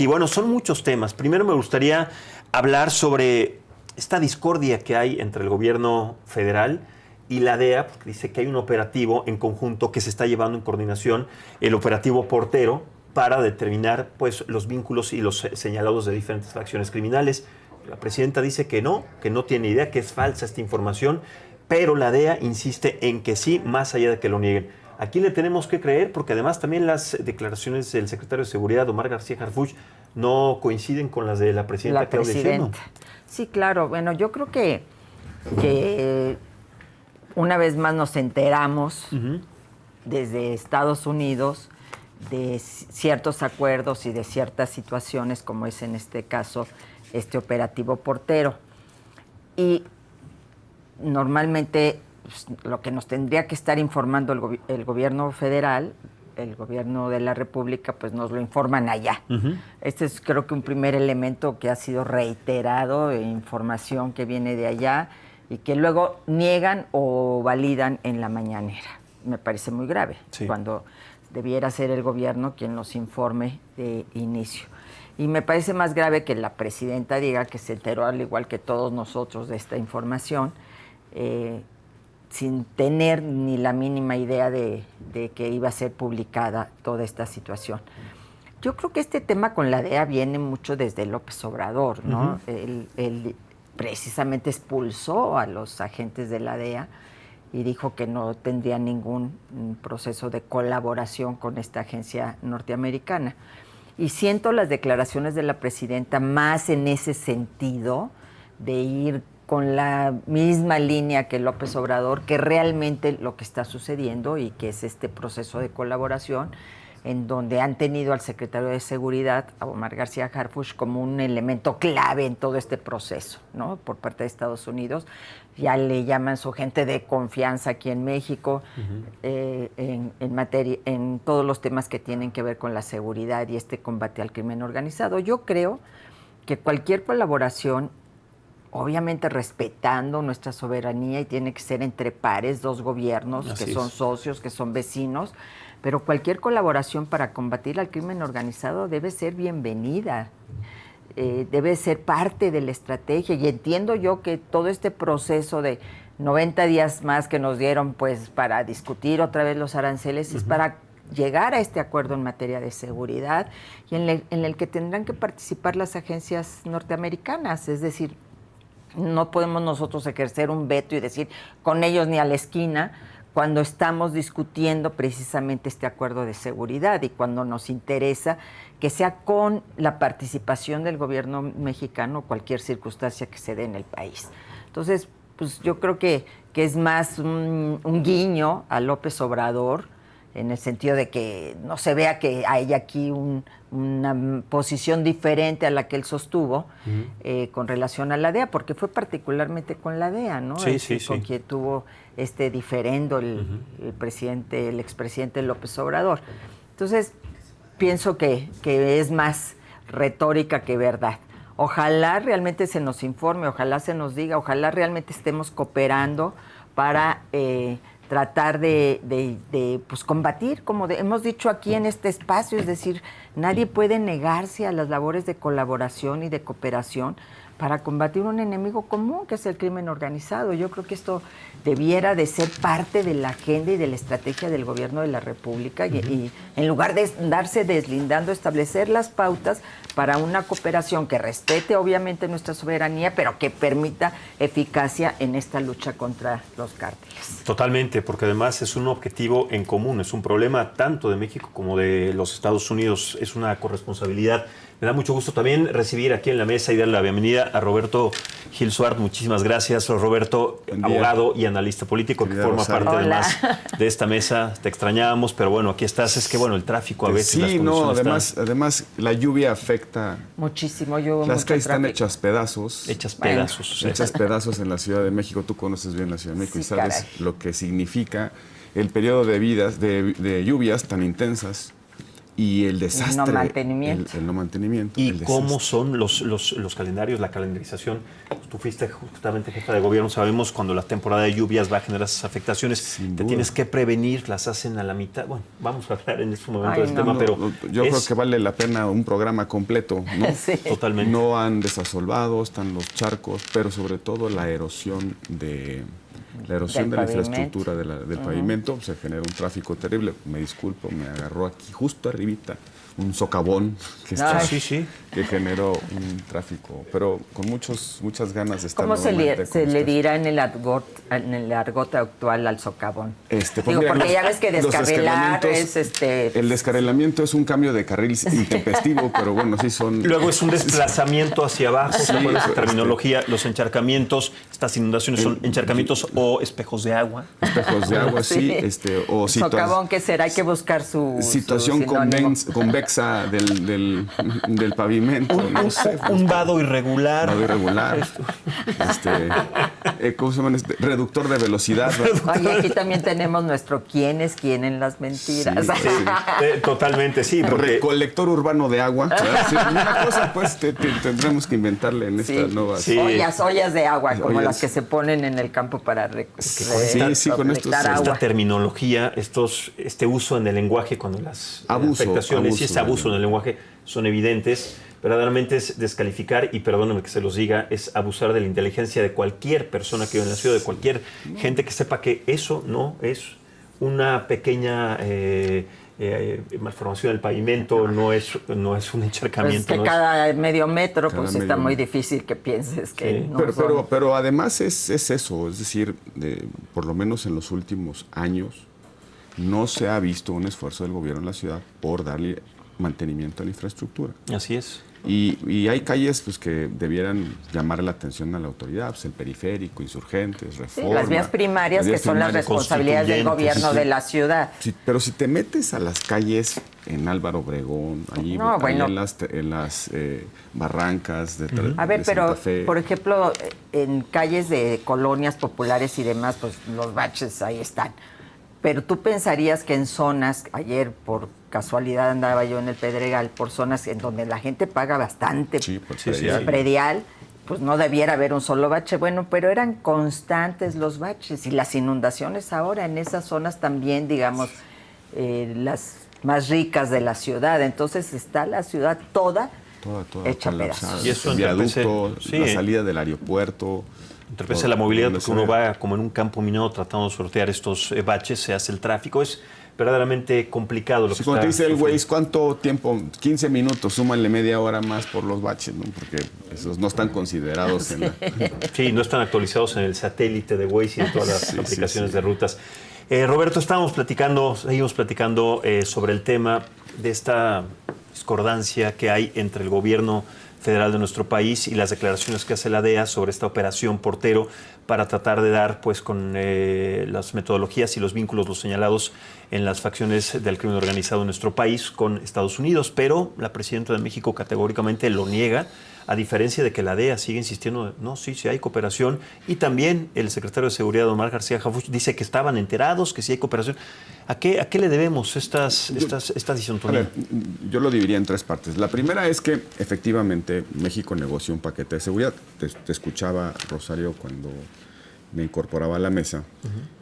Y bueno, son muchos temas. Primero me gustaría hablar sobre esta discordia que hay entre el gobierno federal y la DEA, porque dice que hay un operativo en conjunto que se está llevando en coordinación, el operativo Portero, para determinar pues, los vínculos y los señalados de diferentes facciones criminales. La presidenta dice que no tiene idea, que es falsa esta información, pero la DEA insiste en que sí, más allá de que lo nieguen. ¿A quién le tenemos que creer? Porque además también las declaraciones del secretario de Seguridad, Omar García Harfuch, no coinciden con las de la presidenta Claudia Sheinbaum. Sí, claro. Bueno, yo creo que una vez más nos enteramos desde Estados Unidos de ciertos acuerdos y de ciertas situaciones, como es en este caso este operativo Portero. Y normalmente pues, lo que nos tendría que estar informando el gobierno federal, el gobierno de la República, pues nos lo informan allá. Este es creo que un primer elemento que ha sido reiterado, información que viene de allá y que luego niegan o validan en la mañanera. Me parece muy grave, cuando debiera ser el gobierno quien nos informe de inicio. Y me parece más grave que la presidenta diga que se enteró, al igual que todos nosotros, de esta información, sin tener ni la mínima idea de que iba a ser publicada toda esta situación. Yo creo que este tema con la DEA viene mucho desde López Obrador, ¿no? Él precisamente expulsó a los agentes de la DEA y dijo que no tendría ningún proceso de colaboración con esta agencia norteamericana. Y siento las declaraciones de la presidenta más en ese sentido, de ir con la misma línea que López Obrador, que realmente lo que está sucediendo y que es este proceso de colaboración, en donde han tenido al secretario de Seguridad, a Omar García Harfuch, como un elemento clave en todo este proceso, ¿no? Por parte de Estados Unidos. Ya le llaman su gente de confianza aquí en México, en todos los temas que tienen que ver con la seguridad y este combate al crimen organizado. Yo creo que cualquier colaboración, obviamente respetando nuestra soberanía, y tiene que ser entre pares, dos gobiernos que son socios, que son vecinos, pero cualquier colaboración para combatir al crimen organizado debe ser bienvenida, debe ser parte de la estrategia. Y entiendo yo que todo este proceso de 90 días más que nos dieron pues para discutir otra vez los aranceles es para llegar a este acuerdo en materia de seguridad y en el que tendrán que participar las agencias norteamericanas. Es decir, no podemos nosotros ejercer un veto y decir con ellos ni a la esquina, cuando estamos discutiendo precisamente este acuerdo de seguridad y cuando nos interesa que sea con la participación del gobierno mexicano cualquier circunstancia que se dé en el país. Entonces, pues yo creo que es más un guiño a López Obrador, en el sentido de que no se vea que hay aquí una posición diferente a la que él sostuvo con relación a la DEA, porque fue particularmente con la DEA, ¿no? Con quien tuvo este diferendo el expresidente López Obrador. Entonces, pienso que es más retórica que verdad. Ojalá realmente se nos informe, ojalá se nos diga, ojalá realmente estemos cooperando para tratar de pues, combatir, como hemos dicho aquí en este espacio, es decir, nadie puede negarse a las labores de colaboración y de cooperación para combatir un enemigo común, que es el crimen organizado. Yo creo que esto debiera de ser parte de la agenda y de la estrategia del gobierno de la República y en lugar de andarse deslindando, establecer las pautas para una cooperación que respete obviamente nuestra soberanía, pero que permita eficacia en esta lucha contra los cárteles. Totalmente, porque además es un objetivo en común, es un problema tanto de México como de los Estados Unidos, es una corresponsabilidad. Me da mucho gusto también recibir aquí en la mesa y darle la bienvenida a Roberto Gil Suart. Muchísimas gracias, Roberto, abogado y analista político que forma parte además de esta mesa. Te extrañábamos, pero bueno, aquí estás. Es que bueno, el tráfico a veces. Sí, no, además la lluvia afecta muchísimo. Las calles están hechas pedazos. Hechas pedazos. Hechas pedazos en la Ciudad de México. Tú conoces bien la Ciudad de México y sabes lo que significa el periodo de lluvias tan intensas y el desastre. No mantenimiento. El no mantenimiento. ¿Y el cómo desastre. son los calendarios, la calendarización? Tú fuiste justamente jefa de gobierno, sabemos cuando la temporada de lluvias va a generar esas afectaciones, Sin te duda. tienes que prevenir, las hacen a la mitad. Bueno, vamos a hablar en este momento Ay, de este no. tema, pero Yo creo que vale la pena un programa completo, ¿no? Sí. totalmente. No han desasolvado, están los charcos, pero sobre todo la erosión de la pavimento. infraestructura del pavimento. Se genera un tráfico terrible. Me disculpo, me agarró aquí justo arribita un socavón que, Ay. Sí. que generó un tráfico, pero con muchas ganas de estar ¿Cómo se nuevamente con le ustedes. dirá en el argot actual al socavón? Pues Digo, mira, porque ya ves que los descarrilar descarrilamientos, es El descarrilamiento es un cambio de carril intempestivo, pero bueno, sí son... Luego es un desplazamiento hacia abajo, ¿se acuerdan esa terminología? Los encharcamientos, estas inundaciones son encharcamientos o espejos de agua. Espejos de agua, sí, o socavón, ¿qué será? Hay que buscar su situación sinónimo. convexa del pavimento, no sé. Un vado irregular. Vado irregular. ¿Cómo se llama? Reductor de velocidad. Oye, aquí también tenemos nuestro quién es quién en las mentiras. Sí, Totalmente, sí. Porque Recolector urbano de agua. ¿verdad? Sí, una cosa, pues, tendremos que inventarle en Sí. estas nuevas... Sí. Ollas de agua, como Ollas. las que se ponen en el campo para con recolectar estos- agua. esta terminología, este uso en el lenguaje, cuando las afectaciones y ese abuso en el lenguaje son evidentes, verdaderamente es descalificar, y perdónenme que se los diga, es abusar de la inteligencia de cualquier persona que vive en la ciudad, de cualquier gente que sepa que eso no es una pequeña malformación del pavimento, no es un Pues encharcamiento. que no es- cada medio metro, Cada pues medio está muy metro. difícil que pienses que Sí. no son. Pero además es eso, es decir, por lo menos en los últimos años no se ha visto un esfuerzo del gobierno en la ciudad por darle mantenimiento a la infraestructura. Así es. Y hay calles pues, que debieran llamar la atención a la autoridad, pues, el periférico, Insurgentes, Sí, Reforma. las vías primarias, que son las primarias. responsabilidades del constituyentes, gobierno sí. de la ciudad. Sí, pero si te metes a las calles en Álvaro Obregón, allí, No, ahí bueno. en las barrancas de, A ver, de pero, Santa Fe. por ejemplo, en calles de colonias populares y demás, pues los baches ahí están. Pero tú pensarías que en zonas, ayer por casualidad andaba yo en el Pedregal, por zonas en donde la gente paga bastante Sí, por Sí, sí, predial. sí. predial, pues no debiera haber un solo bache. Bueno, pero eran constantes los baches y las inundaciones ahora en esas zonas también, digamos, las más ricas de la ciudad. Entonces está la ciudad toda hecha colapsada. pedazos. Y eso El viaducto, entorpece, la sí. salida del aeropuerto. Entorpece todo, la movilidad donde porque se uno ve. va como en un campo minado tratando de sortear estos baches, se hace el tráfico. Es verdaderamente complicado lo Sí, que cuando está te dice el sufriendo. Waze, ¿cuánto tiempo? 15 minutos, súmanle media hora más por los baches, ¿no? Porque esos no están considerados en la... Sí, no están actualizados en el satélite de Waze y en todas las Sí, aplicaciones sí. de rutas. Roberto, seguimos platicando sobre el tema de esta discordancia que hay entre el gobierno federal de nuestro país y las declaraciones que hace la DEA sobre esta operación Portero para tratar de dar pues con las metodologías y los vínculos, los señalados en las facciones del crimen organizado en nuestro país con Estados Unidos, pero la presidenta de México categóricamente lo niega, a diferencia de que la DEA sigue insistiendo, no, sí hay cooperación, y también el secretario de Seguridad, Omar García Harfuch, dice que estaban enterados, que sí hay cooperación. ¿A qué le debemos esta A disyuntonía? ver, yo lo dividiría en tres partes. La primera es que efectivamente México negoció un paquete de seguridad. Te escuchaba, Rosario, cuando me incorporaba a la mesa.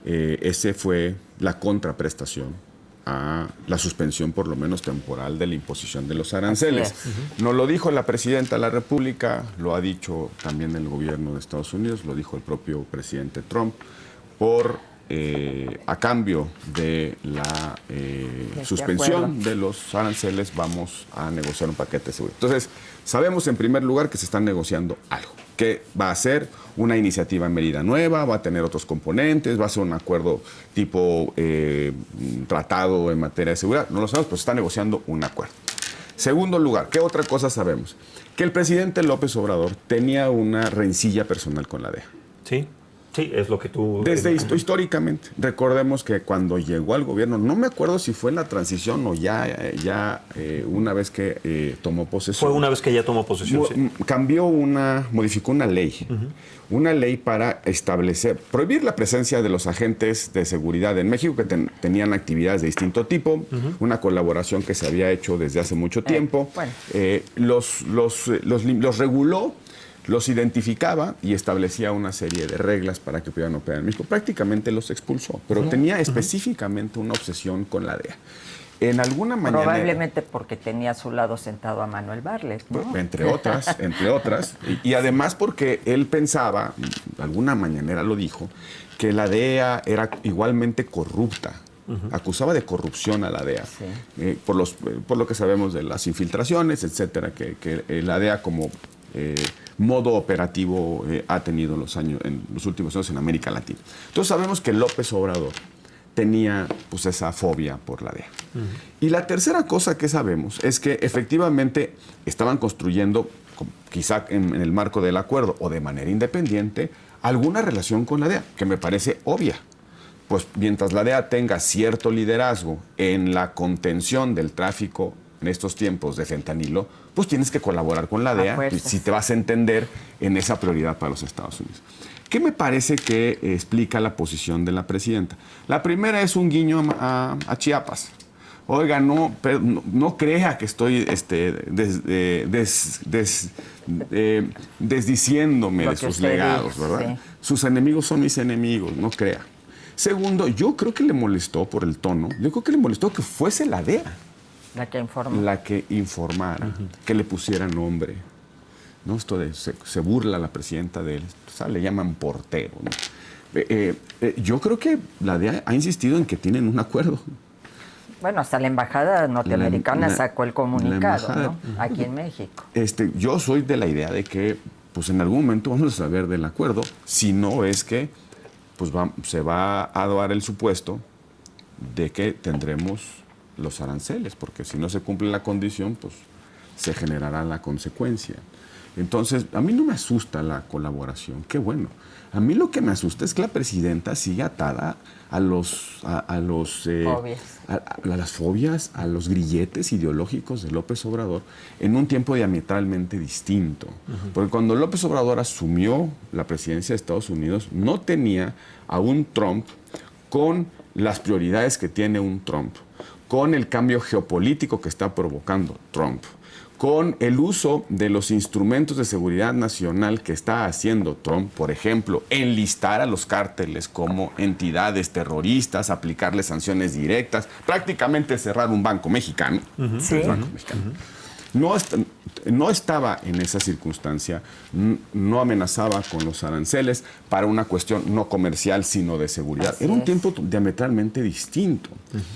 Ese fue la contraprestación a la suspensión, por lo menos temporal, de la imposición de los aranceles. Así Nos lo dijo la presidenta de la República, lo ha dicho también el gobierno de Estados Unidos, lo dijo el propio presidente Trump, a cambio de la suspensión de los aranceles, vamos a negociar un paquete de seguridad. Entonces, sabemos en primer lugar que se está negociando algo, que va a ser una iniciativa en medida nueva, va a tener otros componentes, va a ser un acuerdo tipo tratado en materia de seguridad. No lo sabemos, pero se está negociando un acuerdo. Segundo lugar, ¿qué otra cosa sabemos? Que el presidente López Obrador tenía una rencilla personal con la DEA. Sí, Sí, es lo que tú... Desde históricamente, recordemos que cuando llegó al gobierno, no me acuerdo si fue en la transición o ya una vez que tomó posesión. Fue una vez que ya tomó posesión, sí. Modificó una ley. Una ley para prohibir la presencia de los agentes de seguridad en México que tenían actividades de distinto tipo, una colaboración que se había hecho desde hace mucho tiempo. Bueno. Los reguló, los identificaba y establecía una serie de reglas para que pudieran operar en México. Prácticamente los expulsó, pero tenía específicamente una obsesión con la DEA. En alguna manera... Probablemente porque tenía a su lado sentado a Manuel Bartlett, ¿no? Entre otras. Y además porque él pensaba, alguna mañanera lo dijo, que la DEA era igualmente corrupta. Acusaba de corrupción a la DEA, sí. Por lo que sabemos de las infiltraciones, etcétera, que la DEA como modo operativo ha tenido en los últimos años en América Latina. Entonces sabemos que López Obrador tenía pues esa fobia por la DEA. Y la tercera cosa que sabemos es que efectivamente estaban construyendo, quizá en el marco del acuerdo o de manera independiente, alguna relación con la DEA, que me parece obvia. Pues mientras la DEA tenga cierto liderazgo en la contención del tráfico en estos tiempos de fentanilo, pues tienes que colaborar con la DEA si te vas a entender en esa prioridad para los Estados Unidos. ¿Qué me parece que explica la posición de la presidenta? La primera es un guiño a Chiapas. Oiga, no crea que estoy desdiciéndome de sus legados, ¿verdad? Sí. Sus enemigos son mis enemigos, no crea. Segundo, yo creo que le molestó por el tono, yo creo que le molestó que fuese la DEA. La que informara, que le pusiera nombre. ¿No? Esto de se burla la presidenta de él, o sea, le llaman portero, ¿no? Yo creo que la DEA ha insistido en que tienen un acuerdo. Bueno, hasta la embajada norteamericana sacó el comunicado, ¿no? Aquí en México. Yo soy de la idea de que pues en algún momento vamos a saber del acuerdo, si no es que pues se va a dar el supuesto de que tendremos los aranceles, porque si no se cumple la condición, pues se generará la consecuencia. Entonces, a mí no me asusta la colaboración, qué bueno. A mí lo que me asusta es que la presidenta siga atada a las fobias, a los grilletes ideológicos de López Obrador en un tiempo diametralmente distinto. Porque cuando López Obrador asumió la presidencia de Estados Unidos, no tenía a un Trump con las prioridades que tiene un Trump, con el cambio geopolítico que está provocando Trump, con el uso de los instrumentos de seguridad nacional que está haciendo Trump, por ejemplo, enlistar a los cárteles como entidades terroristas, aplicarles sanciones directas, prácticamente cerrar un banco mexicano. Sí. Banco mexicano. No estaba en esa circunstancia, no amenazaba con los aranceles para una cuestión no comercial, sino de seguridad. Era un tiempo diametralmente distinto.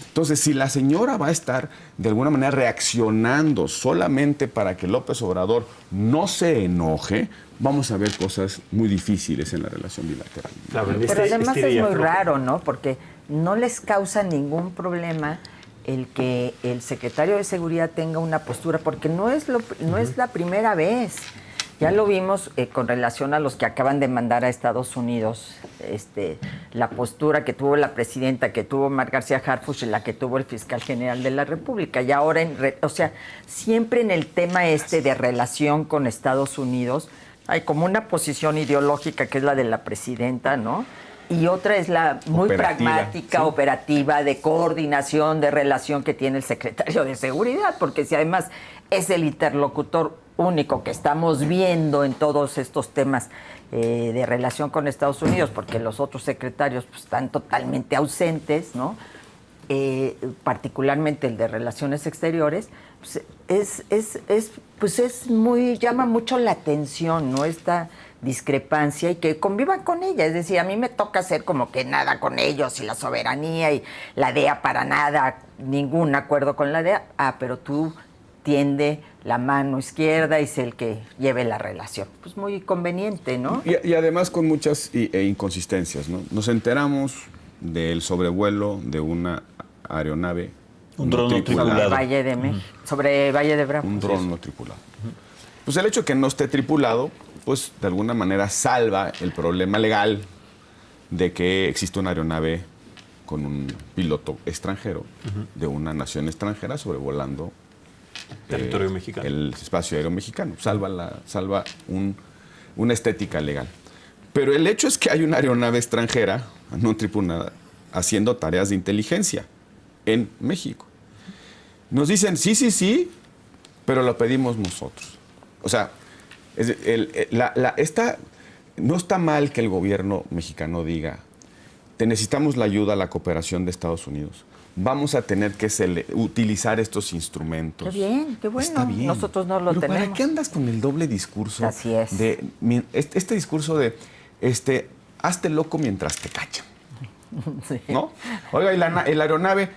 Entonces, si la señora va a estar de alguna manera reaccionando solamente para que López Obrador no se enoje, vamos a ver cosas muy difíciles en la relación bilateral. Pero además es muy raro, ¿no? Porque no les causa ningún problema el que el secretario de Seguridad tenga una postura, porque no es la primera vez. Ya lo vimos con relación a los que acaban de mandar a Estados Unidos, la postura que tuvo la presidenta, que tuvo Omar García Harfuch y la que tuvo el fiscal general de la República. Y ahora, siempre en el tema de relación con Estados Unidos, hay como una posición ideológica que es la de la presidenta, ¿no? Y otra es la muy pragmática, ¿sí? Operativa, de coordinación, de relación que tiene el secretario de Seguridad, porque si además es el interlocutor único que estamos viendo en todos estos temas de relación con Estados Unidos, porque los otros secretarios pues, están totalmente ausentes, ¿no? Particularmente el de Relaciones Exteriores, pues llama mucho la atención, ¿no? Esta discrepancia y que convivan con ella. Es decir, a mí me toca hacer como que nada con ellos y la soberanía y la DEA para nada, ningún acuerdo con la DEA. Pero tú tiende la mano izquierda y es el que lleve la relación. Pues muy conveniente, ¿no? Y además con muchas inconsistencias, ¿no? Nos enteramos del sobrevuelo de una aeronave un dron no tripulado sobre Valle de México, sobre Valle de Bravo. Un dron no tripulado. Pues el hecho de que no esté tripulado, pues de alguna manera salva el problema legal de que existe una aeronave con un piloto extranjero de una nación extranjera sobrevolando territorio mexicano. El espacio aéreo mexicano. Salva una estética legal. Pero el hecho es que hay una aeronave extranjera, no tripulada, haciendo tareas de inteligencia en México. Nos dicen, sí, pero lo pedimos nosotros. O sea, no está mal que el gobierno mexicano diga, necesitamos la ayuda, la cooperación de Estados Unidos. Vamos a tener que utilizar estos instrumentos. Qué bien, qué bueno. Está bien. Nosotros no lo tenemos. ¿Para qué andas con el doble discurso? Así es. Este discurso de, hazte loco mientras te cachan. Sí. ¿No? Oiga, y la aeronave,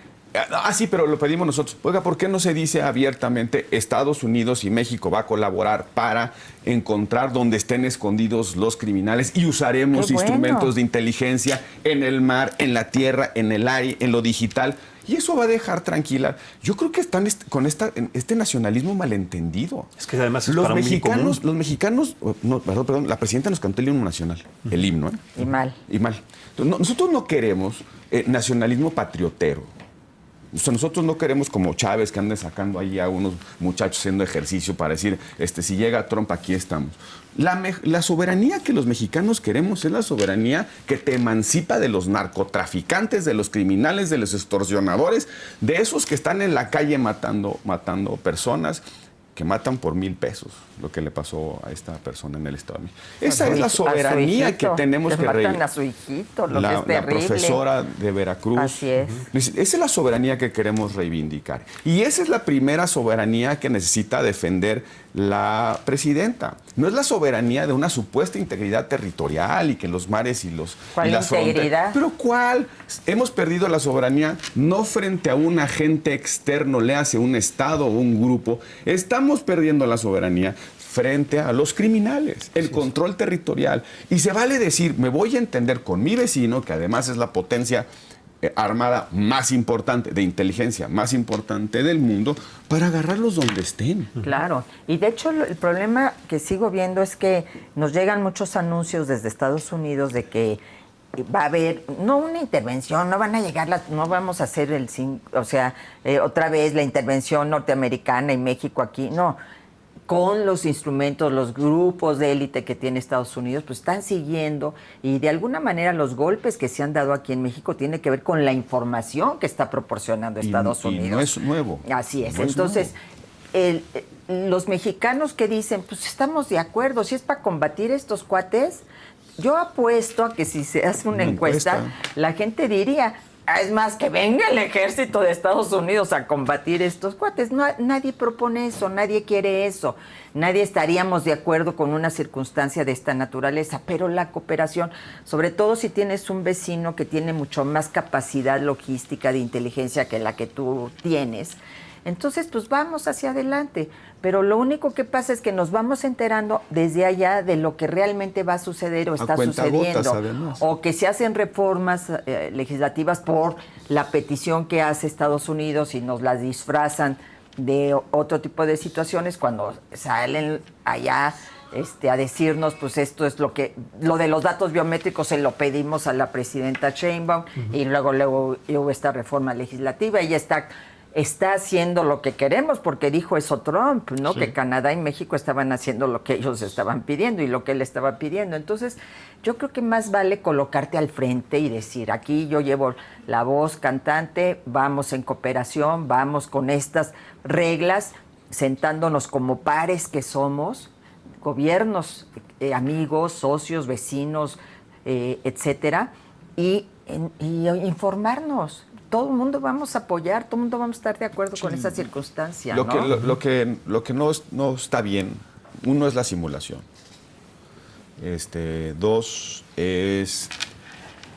sí, pero lo pedimos nosotros. Oiga, ¿por qué no se dice abiertamente Estados Unidos y México va a colaborar para encontrar dónde estén escondidos los criminales y usaremos instrumentos de inteligencia en el mar, en la tierra, en el aire, en lo digital? Y eso va a dejar tranquila. Yo creo que están con este nacionalismo malentendido. Es que además es para un bien común. Los mexicanos, perdón, la presidenta nos cantó el himno nacional, el himno. Y mal. Entonces, nosotros no queremos nacionalismo patriotero. O sea, nosotros no queremos como Chávez que anden sacando ahí a unos muchachos haciendo ejercicio para decir, si llega Trump, aquí estamos. La soberanía que los mexicanos queremos es la soberanía que te emancipa de los narcotraficantes, de los criminales, de los extorsionadores, de esos que están en la calle matando personas, que matan por 1,000 pesos, lo que le pasó a esta persona en el Estado de México. Esa es la soberanía que tenemos que matan a su hijito, lo que es terrible. La profesora de Veracruz. Así es. Esa es la soberanía que queremos reivindicar. Y esa es la primera soberanía que necesita defender la presidenta. No es la soberanía de una supuesta integridad territorial y que los mares y las fronteras. ¿Pero cuál? Hemos perdido la soberanía no frente a un agente externo, le hace un Estado o un grupo. Estamos perdiendo la soberanía frente a los criminales, el control territorial. Y se vale decir, me voy a entender con mi vecino, que además es la potencia armada más importante, de inteligencia más importante del mundo, para agarrarlos donde estén. Claro, y de hecho el problema que sigo viendo es que nos llegan muchos anuncios desde Estados Unidos de que va a haber, no una intervención, no van a llegar no vamos a hacer otra vez la intervención norteamericana y México aquí, no. Con los instrumentos, los grupos de élite que tiene Estados Unidos, pues están siguiendo y de alguna manera los golpes que se han dado aquí en México tienen que ver con la información que está proporcionando Estados Unidos. Y no es nuevo. Así es. No Entonces, los mexicanos que dicen, pues estamos de acuerdo, si es para combatir estos cuates, yo apuesto a que si se hace una encuesta, la gente diría, es más, que venga el ejército de Estados Unidos a combatir estos cuates. No, nadie propone eso, nadie quiere eso. Nadie estaríamos de acuerdo con una circunstancia de esta naturaleza, pero la cooperación, sobre todo si tienes un vecino que tiene mucho más capacidad logística de inteligencia que la que tú tienes, entonces pues vamos hacia adelante. Pero lo único que pasa es que nos vamos enterando desde allá de lo que realmente va a suceder o está sucediendo. O que se hacen reformas legislativas por la petición que hace Estados Unidos y nos las disfrazan de otro tipo de situaciones cuando salen allá a decirnos, pues esto es lo de los datos biométricos se lo pedimos a la presidenta Sheinbaum y luego hubo esta reforma legislativa y ya está haciendo lo que queremos, porque dijo eso Trump, ¿no? Sí. Que Canadá y México estaban haciendo lo que ellos estaban pidiendo y lo que él estaba pidiendo. Entonces, yo creo que más vale colocarte al frente y decir, aquí yo llevo la voz cantante, vamos en cooperación, vamos con estas reglas, sentándonos como pares que somos, gobiernos, amigos, socios, vecinos, etcétera, y informarnos. Todo el mundo vamos a apoyar, todo el mundo vamos a estar de acuerdo con esa circunstancia. Lo que no está bien, uno es la simulación. Dos es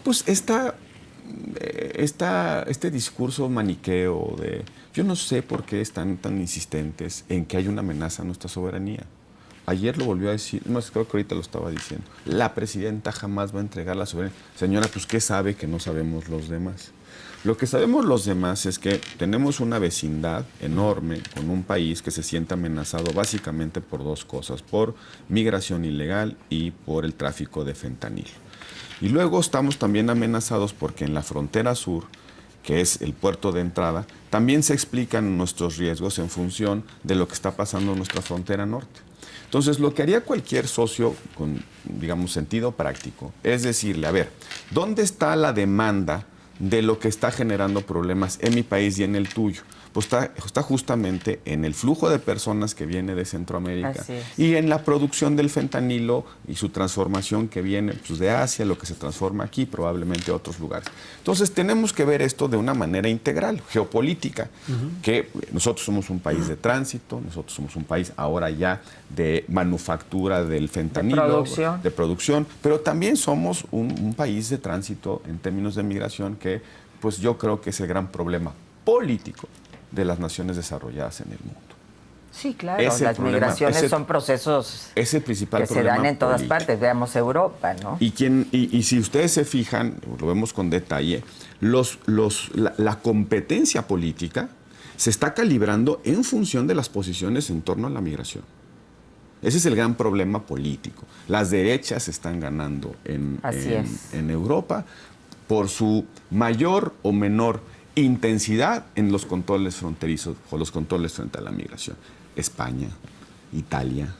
pues este discurso maniqueo de yo no sé por qué están tan insistentes en que hay una amenaza a nuestra soberanía. Ayer lo volvió a decir, no, creo que ahorita lo estaba diciendo. La presidenta jamás va a entregar la soberanía. Señora, pues ¿qué sabe que no sabemos los demás? Lo que sabemos los demás es que tenemos una vecindad enorme con un país que se siente amenazado básicamente por dos cosas, por migración ilegal y por el tráfico de fentanilo. Y luego estamos también amenazados porque en la frontera sur, que es el puerto de entrada, también se explican nuestros riesgos en función de lo que está pasando en nuestra frontera norte. Entonces, lo que haría cualquier socio con, digamos, sentido práctico es decirle, a ver, ¿dónde está la demanda de lo que está generando problemas en mi país y en el tuyo? Pues está justamente en el flujo de personas que viene de Centroamérica y en la producción del fentanilo y su transformación que viene pues, de Asia, lo que se transforma aquí, probablemente a otros lugares. Entonces tenemos que ver esto de una manera integral, geopolítica, que nosotros somos un país de tránsito, nosotros somos un país ahora ya de manufactura del fentanilo, de producción, pero también somos un país de tránsito en términos de migración que pues yo creo que es el gran problema político de las naciones desarrolladas en el mundo. Sí, claro, las migraciones son procesos que se dan en todas partes, veamos Europa, ¿no? Y si ustedes se fijan, lo vemos con detalle, la competencia política se está calibrando en función de las posiciones en torno a la migración. Ese es el gran problema político. Las derechas están ganando en Europa por su mayor o menor intensidad en los controles fronterizos o los controles frente a la migración. España, Italia,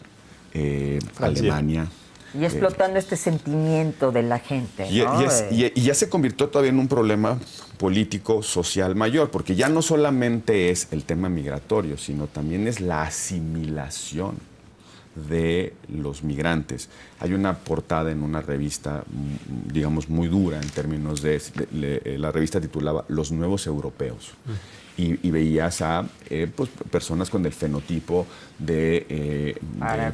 Alemania. Y explotando este sentimiento de la gente, ¿no? Y ya se convirtió todavía en un problema político, social mayor, porque ya no solamente es el tema migratorio, sino también es la asimilación de los migrantes. Hay una portada en una revista, digamos, muy dura en términos la revista titulaba Los Nuevos Europeos. Y veías a pues, personas con el fenotipo de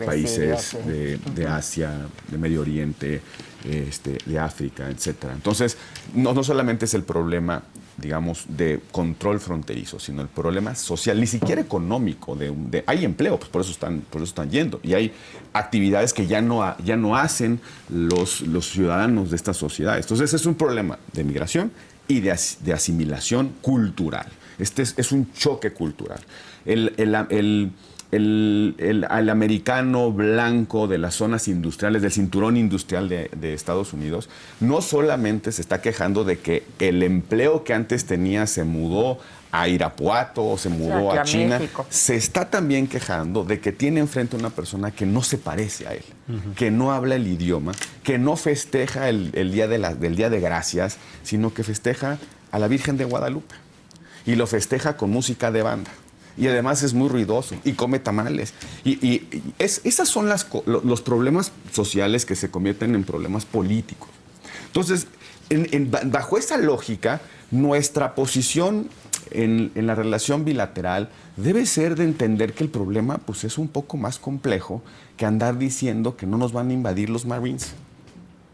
países de Asia, de Medio Oriente, de África, etc. Entonces, no solamente es el problema, digamos, de control fronterizo, sino el problema social, ni siquiera económico. Hay empleo, pues por eso están yendo. Y hay actividades que ya no hacen los ciudadanos de estas sociedades. Entonces, es un problema de migración y de asimilación cultural. Es un choque cultural. El americano blanco de las zonas industriales, del cinturón industrial de Estados Unidos, no solamente se está quejando de que el empleo que antes tenía se mudó a Irapuato o se mudó a China, México. Se está también quejando de que tiene enfrente a una persona que no se parece a él, que no habla el idioma, que no festeja el día del Día de Gracias, sino que festeja a la Virgen de Guadalupe y lo festeja con música de banda. Y además es muy ruidoso y come tamales. Esas son los problemas sociales que se convierten en problemas políticos. Entonces, bajo esa lógica, nuestra posición en la relación bilateral debe ser de entender que el problema pues, es un poco más complejo que andar diciendo que no nos van a invadir los Marines.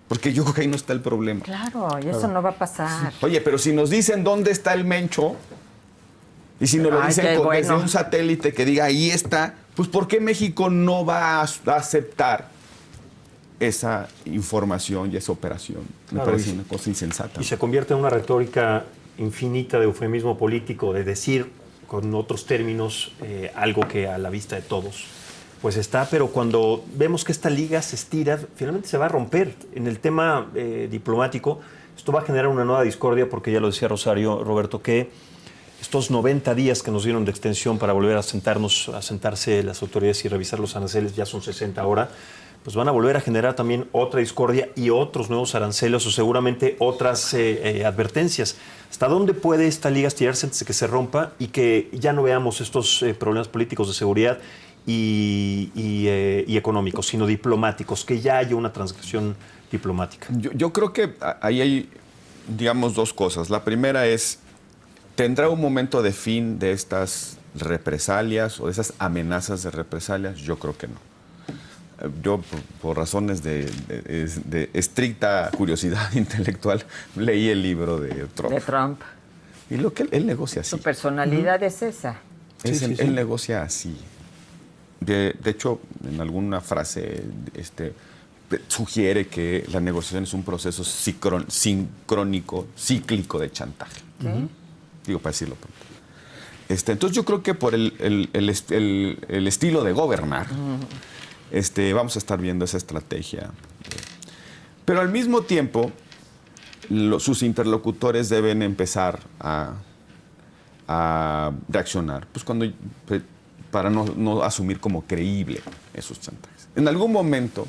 Porque yo creo que ahí no está el problema. Claro, y eso no va a pasar. Oye, pero si nos dicen dónde está el Mencho, y si nos lo dicen desde un satélite que diga ahí está, pues ¿por qué México no va a aceptar esa información y esa operación? Me parece una cosa insensata. Y se convierte en una retórica infinita de eufemismo político, de decir con otros términos algo que a la vista de todos pues está, pero cuando vemos que esta liga se estira, finalmente se va a romper. En el tema diplomático, esto va a generar una nueva discordia, porque ya lo decía Roberto, que estos 90 días que nos dieron de extensión para volver a sentarse las autoridades y revisar los aranceles, ya son 60 ahora, pues van a volver a generar también otra discordia y otros nuevos aranceles o seguramente otras advertencias. ¿Hasta dónde puede esta liga estirarse antes de que se rompa y que ya no veamos estos problemas políticos de seguridad y económicos, sino diplomáticos, que ya haya una transacción diplomática? Yo creo que ahí hay, digamos, dos cosas. La primera es, ¿tendrá un momento de fin de estas represalias o de esas amenazas de represalias? Yo creo que no. Yo, por razones de estricta curiosidad intelectual, leí el libro de Trump. Y lo que él negocia así. Su personalidad es esa. Él negocia así. De hecho, en alguna frase sugiere que la negociación es un proceso sincrónico, cíclico de chantaje. Digo, para decirlo pronto. Entonces yo creo que por el estilo de gobernar, vamos a estar viendo esa estrategia. Pero al mismo tiempo, sus interlocutores deben empezar a reaccionar, pues para no asumir como creíble esos chantajes. En algún momento,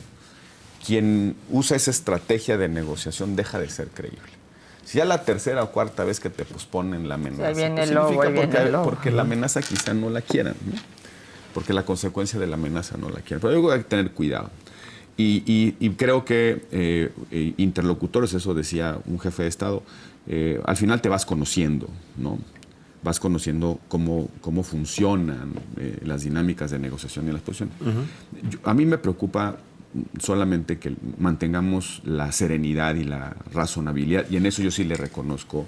quien usa esa estrategia de negociación deja de ser creíble. Si ya la tercera o cuarta vez que te posponen la amenaza, ahí viene el lobo, porque la amenaza quizá no la quieran, ¿no? Porque la consecuencia de la amenaza no la quieren. Pero hay que tener cuidado. Y creo que interlocutores, eso decía un jefe de Estado, al final te vas conociendo, ¿no? Vas conociendo cómo funcionan las dinámicas de negociación y las posiciones. A mí me preocupa solamente que mantengamos la serenidad y la razonabilidad, y en eso yo sí le reconozco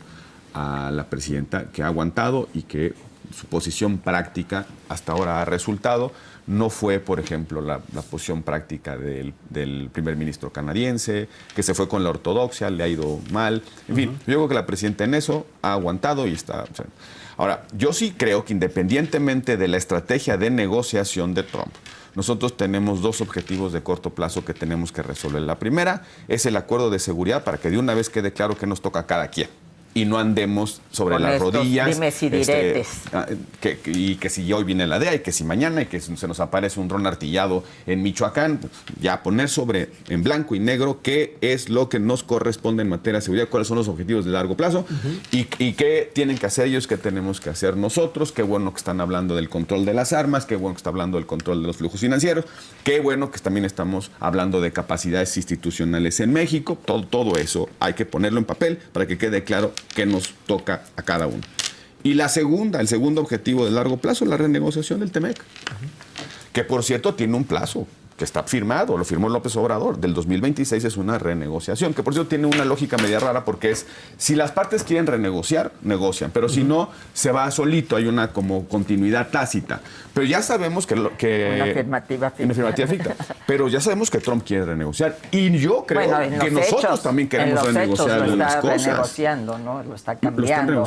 a la presidenta que ha aguantado y que su posición práctica hasta ahora ha resultado. No fue, por ejemplo, la posición práctica del primer ministro canadiense, que se fue con la ortodoxia, le ha ido mal. En fin, yo creo que la presidenta en eso ha aguantado y está... O sea, ahora, yo sí creo que independientemente de la estrategia de negociación de Trump, nosotros tenemos dos objetivos de corto plazo que tenemos que resolver. La primera es el acuerdo de seguridad para que de una vez quede claro que nos toca a cada quien y no andemos sobre las rodillas. Dimes y diretes. Y que si hoy viene la DEA y que si mañana y que se nos aparece un dron artillado en Michoacán, ya poner en blanco y negro qué es lo que nos corresponde en materia de seguridad, cuáles son los objetivos de largo plazo y qué tienen que hacer ellos, qué tenemos que hacer nosotros. Qué bueno que están hablando del control de las armas, qué bueno que está hablando del control de los flujos financieros, qué bueno que también estamos hablando de capacidades institucionales en México. Todo eso hay que ponerlo en papel para que quede claro que nos toca a cada uno. Y el segundo objetivo de largo plazo, la renegociación del TEMEC, que por cierto tiene un plazo que está firmado, lo firmó López Obrador, del 2026 es una renegociación, que por cierto tiene una lógica media rara porque es, si las partes quieren renegociar, negocian, pero si no, se va solito, hay una como continuidad tácita. Pero ya sabemos que una afirmativa ficta. Pero ya sabemos que Trump quiere renegociar. Y yo creo que nosotros también queremos renegociar algunas cosas. Lo está renegociando, ¿no? Lo está cambiando.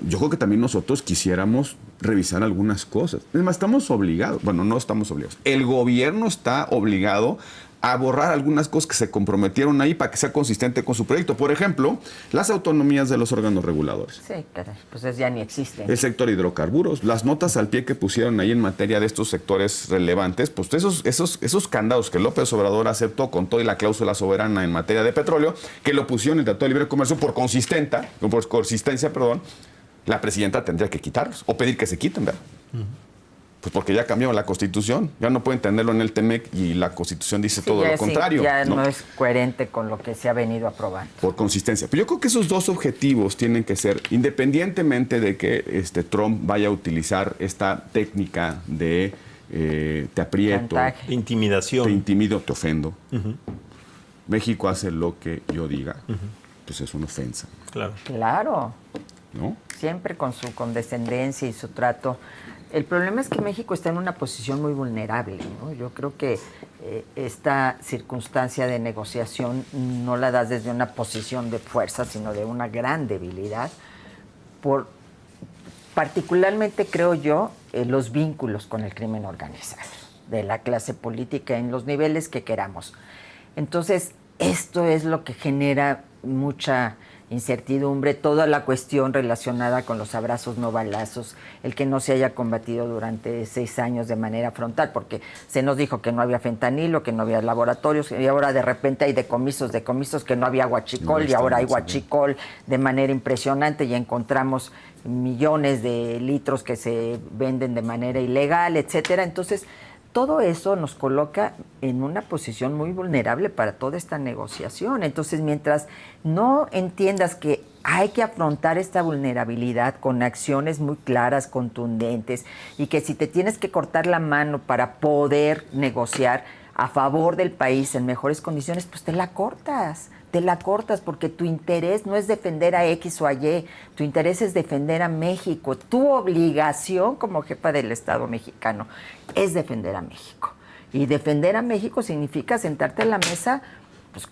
Yo creo que también nosotros quisiéramos revisar algunas cosas. Es más, estamos obligados. Bueno, no estamos obligados. El gobierno está obligado a borrar algunas cosas que se comprometieron ahí para que sea consistente con su proyecto. Por ejemplo, las autonomías de los órganos reguladores. Sí, caray, pues eso ya ni existe. El sector hidrocarburos, las notas al pie que pusieron ahí en materia de estos sectores relevantes, pues esos candados que López Obrador aceptó con toda la cláusula soberana en materia de petróleo, que lo pusieron en el Tratado de Libre Comercio por consistencia, la presidenta tendría que quitarlos o pedir que se quiten, ¿verdad? Pues porque ya cambió la Constitución, ya no pueden tenerlo en el TEMEC y la Constitución dice todo lo contrario. Ya no es coherente con lo que se ha venido aprobando. Por consistencia. Pero yo creo que esos dos objetivos tienen que ser, independientemente de que Trump vaya a utilizar esta técnica de te aprieto, chantaje, intimidación. Te intimido, te ofendo. México hace lo que yo diga, pues es una ofensa. Claro. ¿No? Siempre con su condescendencia y su trato. El problema es que México está en una posición muy vulnerable, ¿no? Yo creo que esta circunstancia de negociación no la das desde una posición de fuerza, sino de una gran debilidad, particularmente creo yo, los vínculos con el crimen organizado, de la clase política en los niveles que queramos. Entonces, esto es lo que genera mucha incertidumbre, toda la cuestión relacionada con los abrazos no balazos, el que no se haya combatido durante 6 años de manera frontal, porque se nos dijo que no había fentanilo, que no había laboratorios, y ahora de repente hay decomisos, que no había huachicol, y ahora hay huachicol de manera impresionante, y encontramos millones de litros que se venden de manera ilegal, etcétera. Entonces, todo eso nos coloca en una posición muy vulnerable para toda esta negociación. Entonces, mientras no entiendas que hay que afrontar esta vulnerabilidad con acciones muy claras, contundentes, y que si te tienes que cortar la mano para poder negociar a favor del país en mejores condiciones, pues te la cortas porque tu interés no es defender a X o a Y, tu interés es defender a México. Tu obligación como jefa del Estado mexicano es defender a México. Y defender a México significa sentarte a la mesa, pues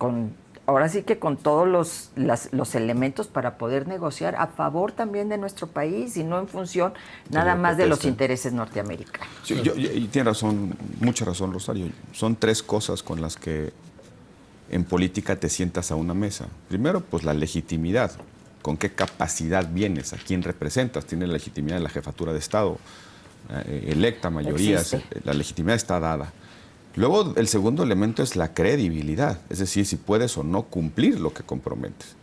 ahora sí que con todos los elementos para poder negociar a favor también de nuestro país y no en función nada más de los intereses norteamericanos. Sí, y tiene razón, mucha razón, Rosario. Son 3 cosas con las que en política te sientas a una mesa? Primero, pues la legitimidad. ¿Con qué capacidad vienes? ¿A quién representas? Tienes la legitimidad de la jefatura de Estado, electa, mayorías. La legitimidad está dada. Luego, el segundo elemento es la credibilidad. Es decir, si puedes o no cumplir lo que comprometes.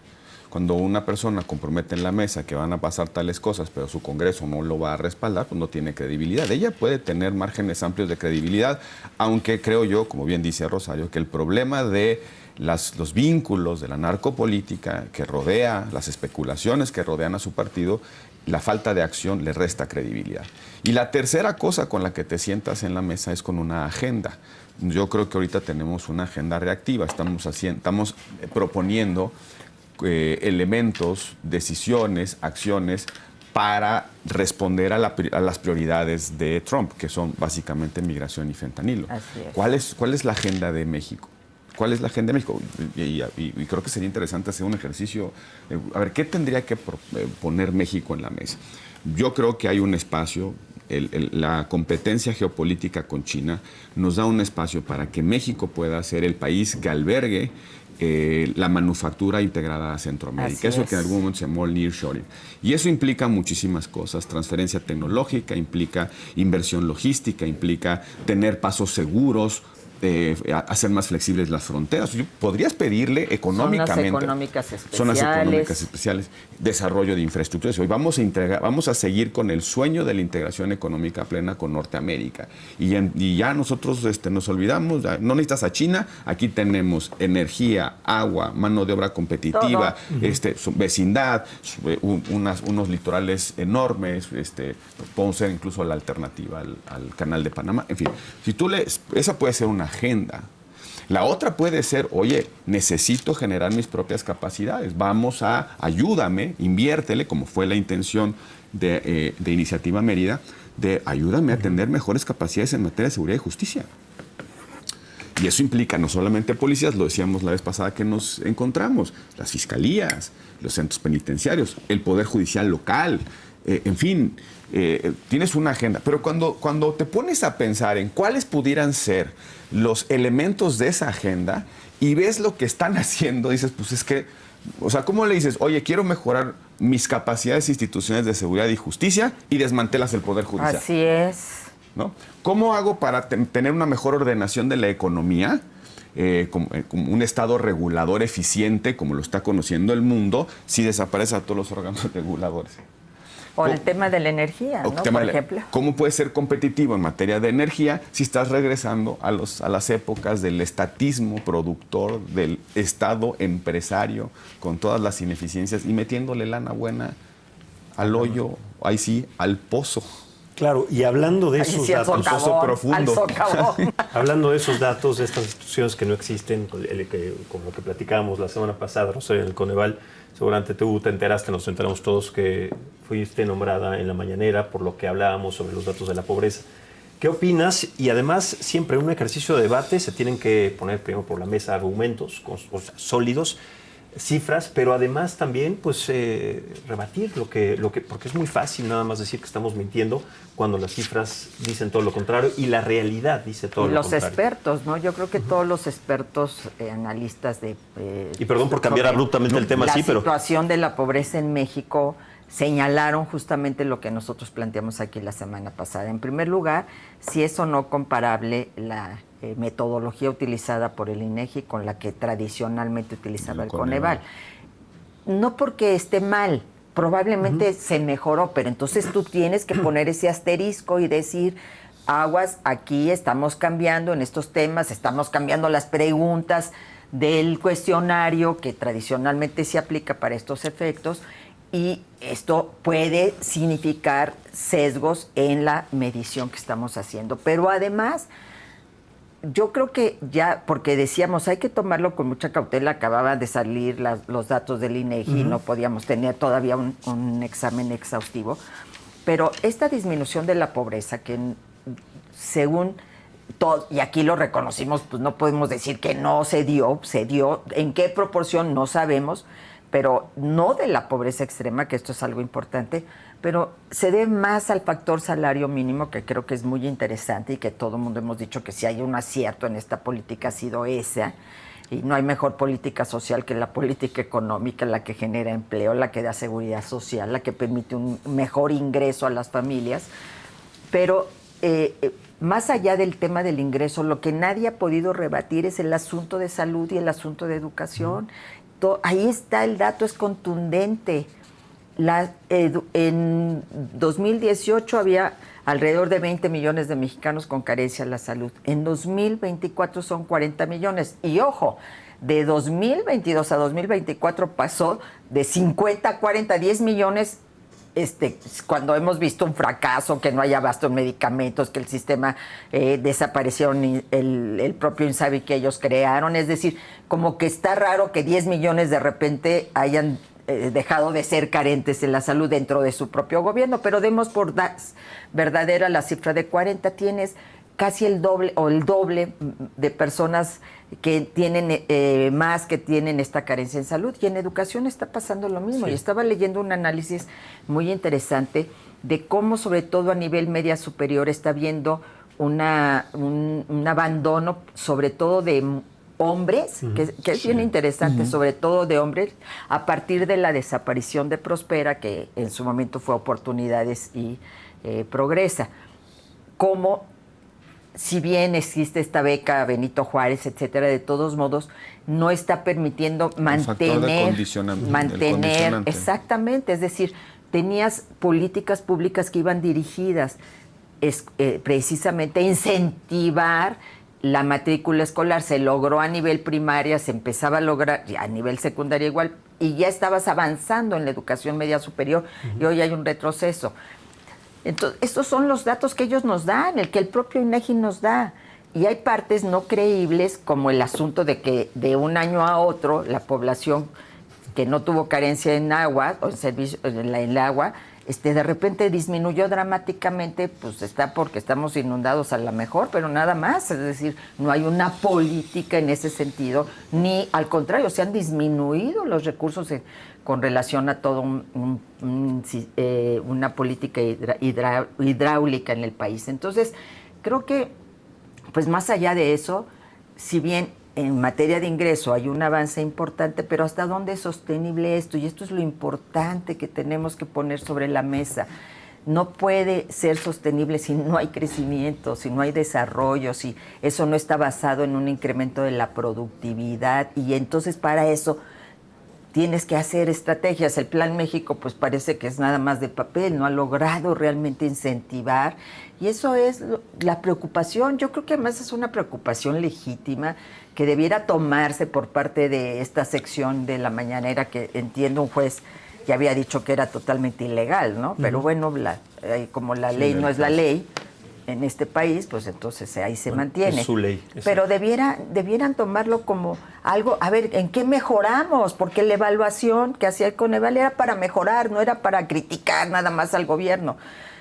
Cuando una persona compromete en la mesa que van a pasar tales cosas, pero su Congreso no lo va a respaldar, pues no tiene credibilidad. Ella puede tener márgenes amplios de credibilidad, aunque creo yo, como bien dice Rosario, que el problema de los vínculos de la narcopolítica que rodea, las especulaciones que rodean a su partido, la falta de acción le resta credibilidad. Y la tercera cosa con la que te sientas en la mesa es con una agenda. Yo creo que ahorita tenemos una agenda reactiva, estamos proponiendo elementos, decisiones, acciones para responder a las prioridades de Trump, que son básicamente migración y fentanilo. ¿Cuál es la agenda de México? ¿Cuál es la agenda de México? Y creo que sería interesante hacer un ejercicio. A ver, ¿qué tendría que poner México en la mesa? Yo creo que hay un espacio, la competencia geopolítica con China nos da un espacio para que México pueda ser el país que albergue la manufactura integrada a Centroamérica. Eso que en algún momento se llamó el nearshoring. Y eso implica muchísimas cosas. Transferencia tecnológica, implica inversión logística, implica tener pasos seguros, hacer más flexibles las fronteras. Podrías pedirle económicamente zonas económicas especiales, desarrollo de infraestructuras. Hoy vamos a seguir con el sueño de la integración económica plena con Norteamérica. Y ya nosotros nos olvidamos, no necesitas a China, aquí tenemos energía, agua, mano de obra competitiva, vecindad, unos litorales enormes, podemos ser incluso la alternativa al canal de Panamá. En fin, esa puede ser una agenda. La otra puede ser, oye, necesito generar mis propias capacidades. Ayúdame, inviértele, como fue la intención de Iniciativa Mérida, de ayúdame a tener mejores capacidades en materia de seguridad y justicia. Y eso implica no solamente policías, lo decíamos la vez pasada que nos encontramos, las fiscalías, los centros penitenciarios, el Poder Judicial local, en fin, tienes una agenda. Pero cuando te pones a pensar en cuáles pudieran ser los elementos de esa agenda y ves lo que están haciendo, dices, pues es que, o sea, ¿cómo le dices? Oye, quiero mejorar mis capacidades institucionales de seguridad y justicia y desmantelas el Poder Judicial. Así es. ¿No? ¿Cómo hago para tener una mejor ordenación de la economía? Como un Estado regulador eficiente, como lo está conociendo el mundo, si desaparecen a todos los órganos reguladores. O el tema de la energía, ¿no? Por ejemplo. ¿Cómo puedes ser competitivo en materia de energía si estás regresando a las épocas del estatismo productor, del Estado empresario, con todas las ineficiencias y metiéndole lana buena al hoyo, ahí sí, al pozo? Claro, y hablando de esos datos, pozo profundo. Hablando de esos datos, de estas instituciones que no existen, como lo que platicábamos la semana pasada, Rosario, en el Coneval, seguramente tú te enteraste, nos enteramos todos que fuiste nombrada en la mañanera por lo que hablábamos sobre los datos de la pobreza. ¿Qué opinas? Y además, siempre en un ejercicio de debate se tienen que poner primero por la mesa argumentos sólidos, cifras, pero además también pues rebatir porque es muy fácil nada más decir que estamos mintiendo cuando las cifras dicen todo lo contrario y la realidad dice todo lo contrario. Y los expertos, ¿no? Yo creo que todos los expertos analistas de... y perdón por cambiar abruptamente el tema, sí, pero... La situación de la pobreza en México señalaron justamente lo que nosotros planteamos aquí la semana pasada. En primer lugar, si es o no comparable la metodología utilizada por el INEGI con la que tradicionalmente utilizaba el Coneval. No porque esté mal, probablemente se mejoró, pero entonces tú tienes que poner ese asterisco y decir, aguas, aquí estamos cambiando en estos temas, estamos cambiando las preguntas del cuestionario que tradicionalmente se aplica para estos efectos, y esto puede significar sesgos en la medición que estamos haciendo. Pero además, yo creo que ya, porque decíamos, hay que tomarlo con mucha cautela, acababan de salir los datos del INEGI, no podíamos tener todavía un examen exhaustivo, pero esta disminución de la pobreza, que según todo, y aquí lo reconocimos, pues no podemos decir que no se dio, en qué proporción no sabemos, pero no de la pobreza extrema, que esto es algo importante, pero se debe más al factor salario mínimo, que creo que es muy interesante y que todo el mundo hemos dicho que si hay un acierto en esta política ha sido esa. Y no hay mejor política social que la política económica, la que genera empleo, la que da seguridad social, la que permite un mejor ingreso a las familias. Pero más allá del tema del ingreso, lo que nadie ha podido rebatir es el asunto de salud y el asunto de educación. Ahí está el dato, es contundente. En 2018 había alrededor de 20 millones de mexicanos con carencia en la salud. En 2024 son 40 millones. Y ojo, de 2022 a 2024 pasó de 50 a 40, 10 millones, cuando hemos visto un fracaso, que no hay abasto en medicamentos, que el sistema desaparecieron el propio INSABI que ellos crearon. Es decir, como que está raro que 10 millones de repente hayan dejado de ser carentes en la salud dentro de su propio gobierno, pero demos por verdadera la cifra de 40, tienes casi el doble o el doble de personas que tienen que tienen esta carencia en salud, y en educación está pasando lo mismo. Sí. Y estaba leyendo un análisis muy interesante de cómo, sobre todo a nivel media superior, está habiendo un abandono, sobre todo de hombres, que es bien interesante, sobre todo de hombres, a partir de la desaparición de Prospera, que en su momento fue Oportunidades y Progresa. Como, si bien existe esta beca Benito Juárez, etcétera, de todos modos no está permitiendo mantener, exactamente, es decir, tenías políticas públicas que iban dirigidas precisamente a incentivar la matrícula escolar. Se logró a nivel primaria, se empezaba a lograr a nivel secundaria igual, y ya estabas avanzando en la educación media superior, y hoy hay un retroceso. Entonces, estos son los datos que ellos nos dan, el que el propio INEGI nos da. Y hay partes no creíbles, como el asunto de que de un año a otro la población que no tuvo carencia en agua, o en servicio, en el agua, de repente disminuyó dramáticamente, pues está porque estamos inundados a lo mejor, pero nada más. Es decir, no hay una política en ese sentido, ni al contrario, se han disminuido los recursos con relación a todo una política hidráulica en el país. Entonces, creo que, pues más allá de eso, si bien en materia de ingreso hay un avance importante, pero ¿hasta dónde es sostenible esto? Y esto es lo importante que tenemos que poner sobre la mesa. No puede ser sostenible si no hay crecimiento, si no hay desarrollo, si eso no está basado en un incremento de la productividad. Y entonces para eso tienes que hacer estrategias. El Plan México pues parece que es nada más de papel, no ha logrado realmente incentivar. Y eso es la preocupación. Yo creo que además es una preocupación legítima que debiera tomarse por parte de esta sección de la mañanera, que entiendo un juez ya había dicho que era totalmente ilegal, ¿no? Pero bueno, como la ley no es la ley en este país, pues entonces ahí se mantiene. Es su ley. Pero debieran tomarlo como algo, a ver, ¿en qué mejoramos? Porque la evaluación que hacía el Coneval era para mejorar, no era para criticar nada más al gobierno.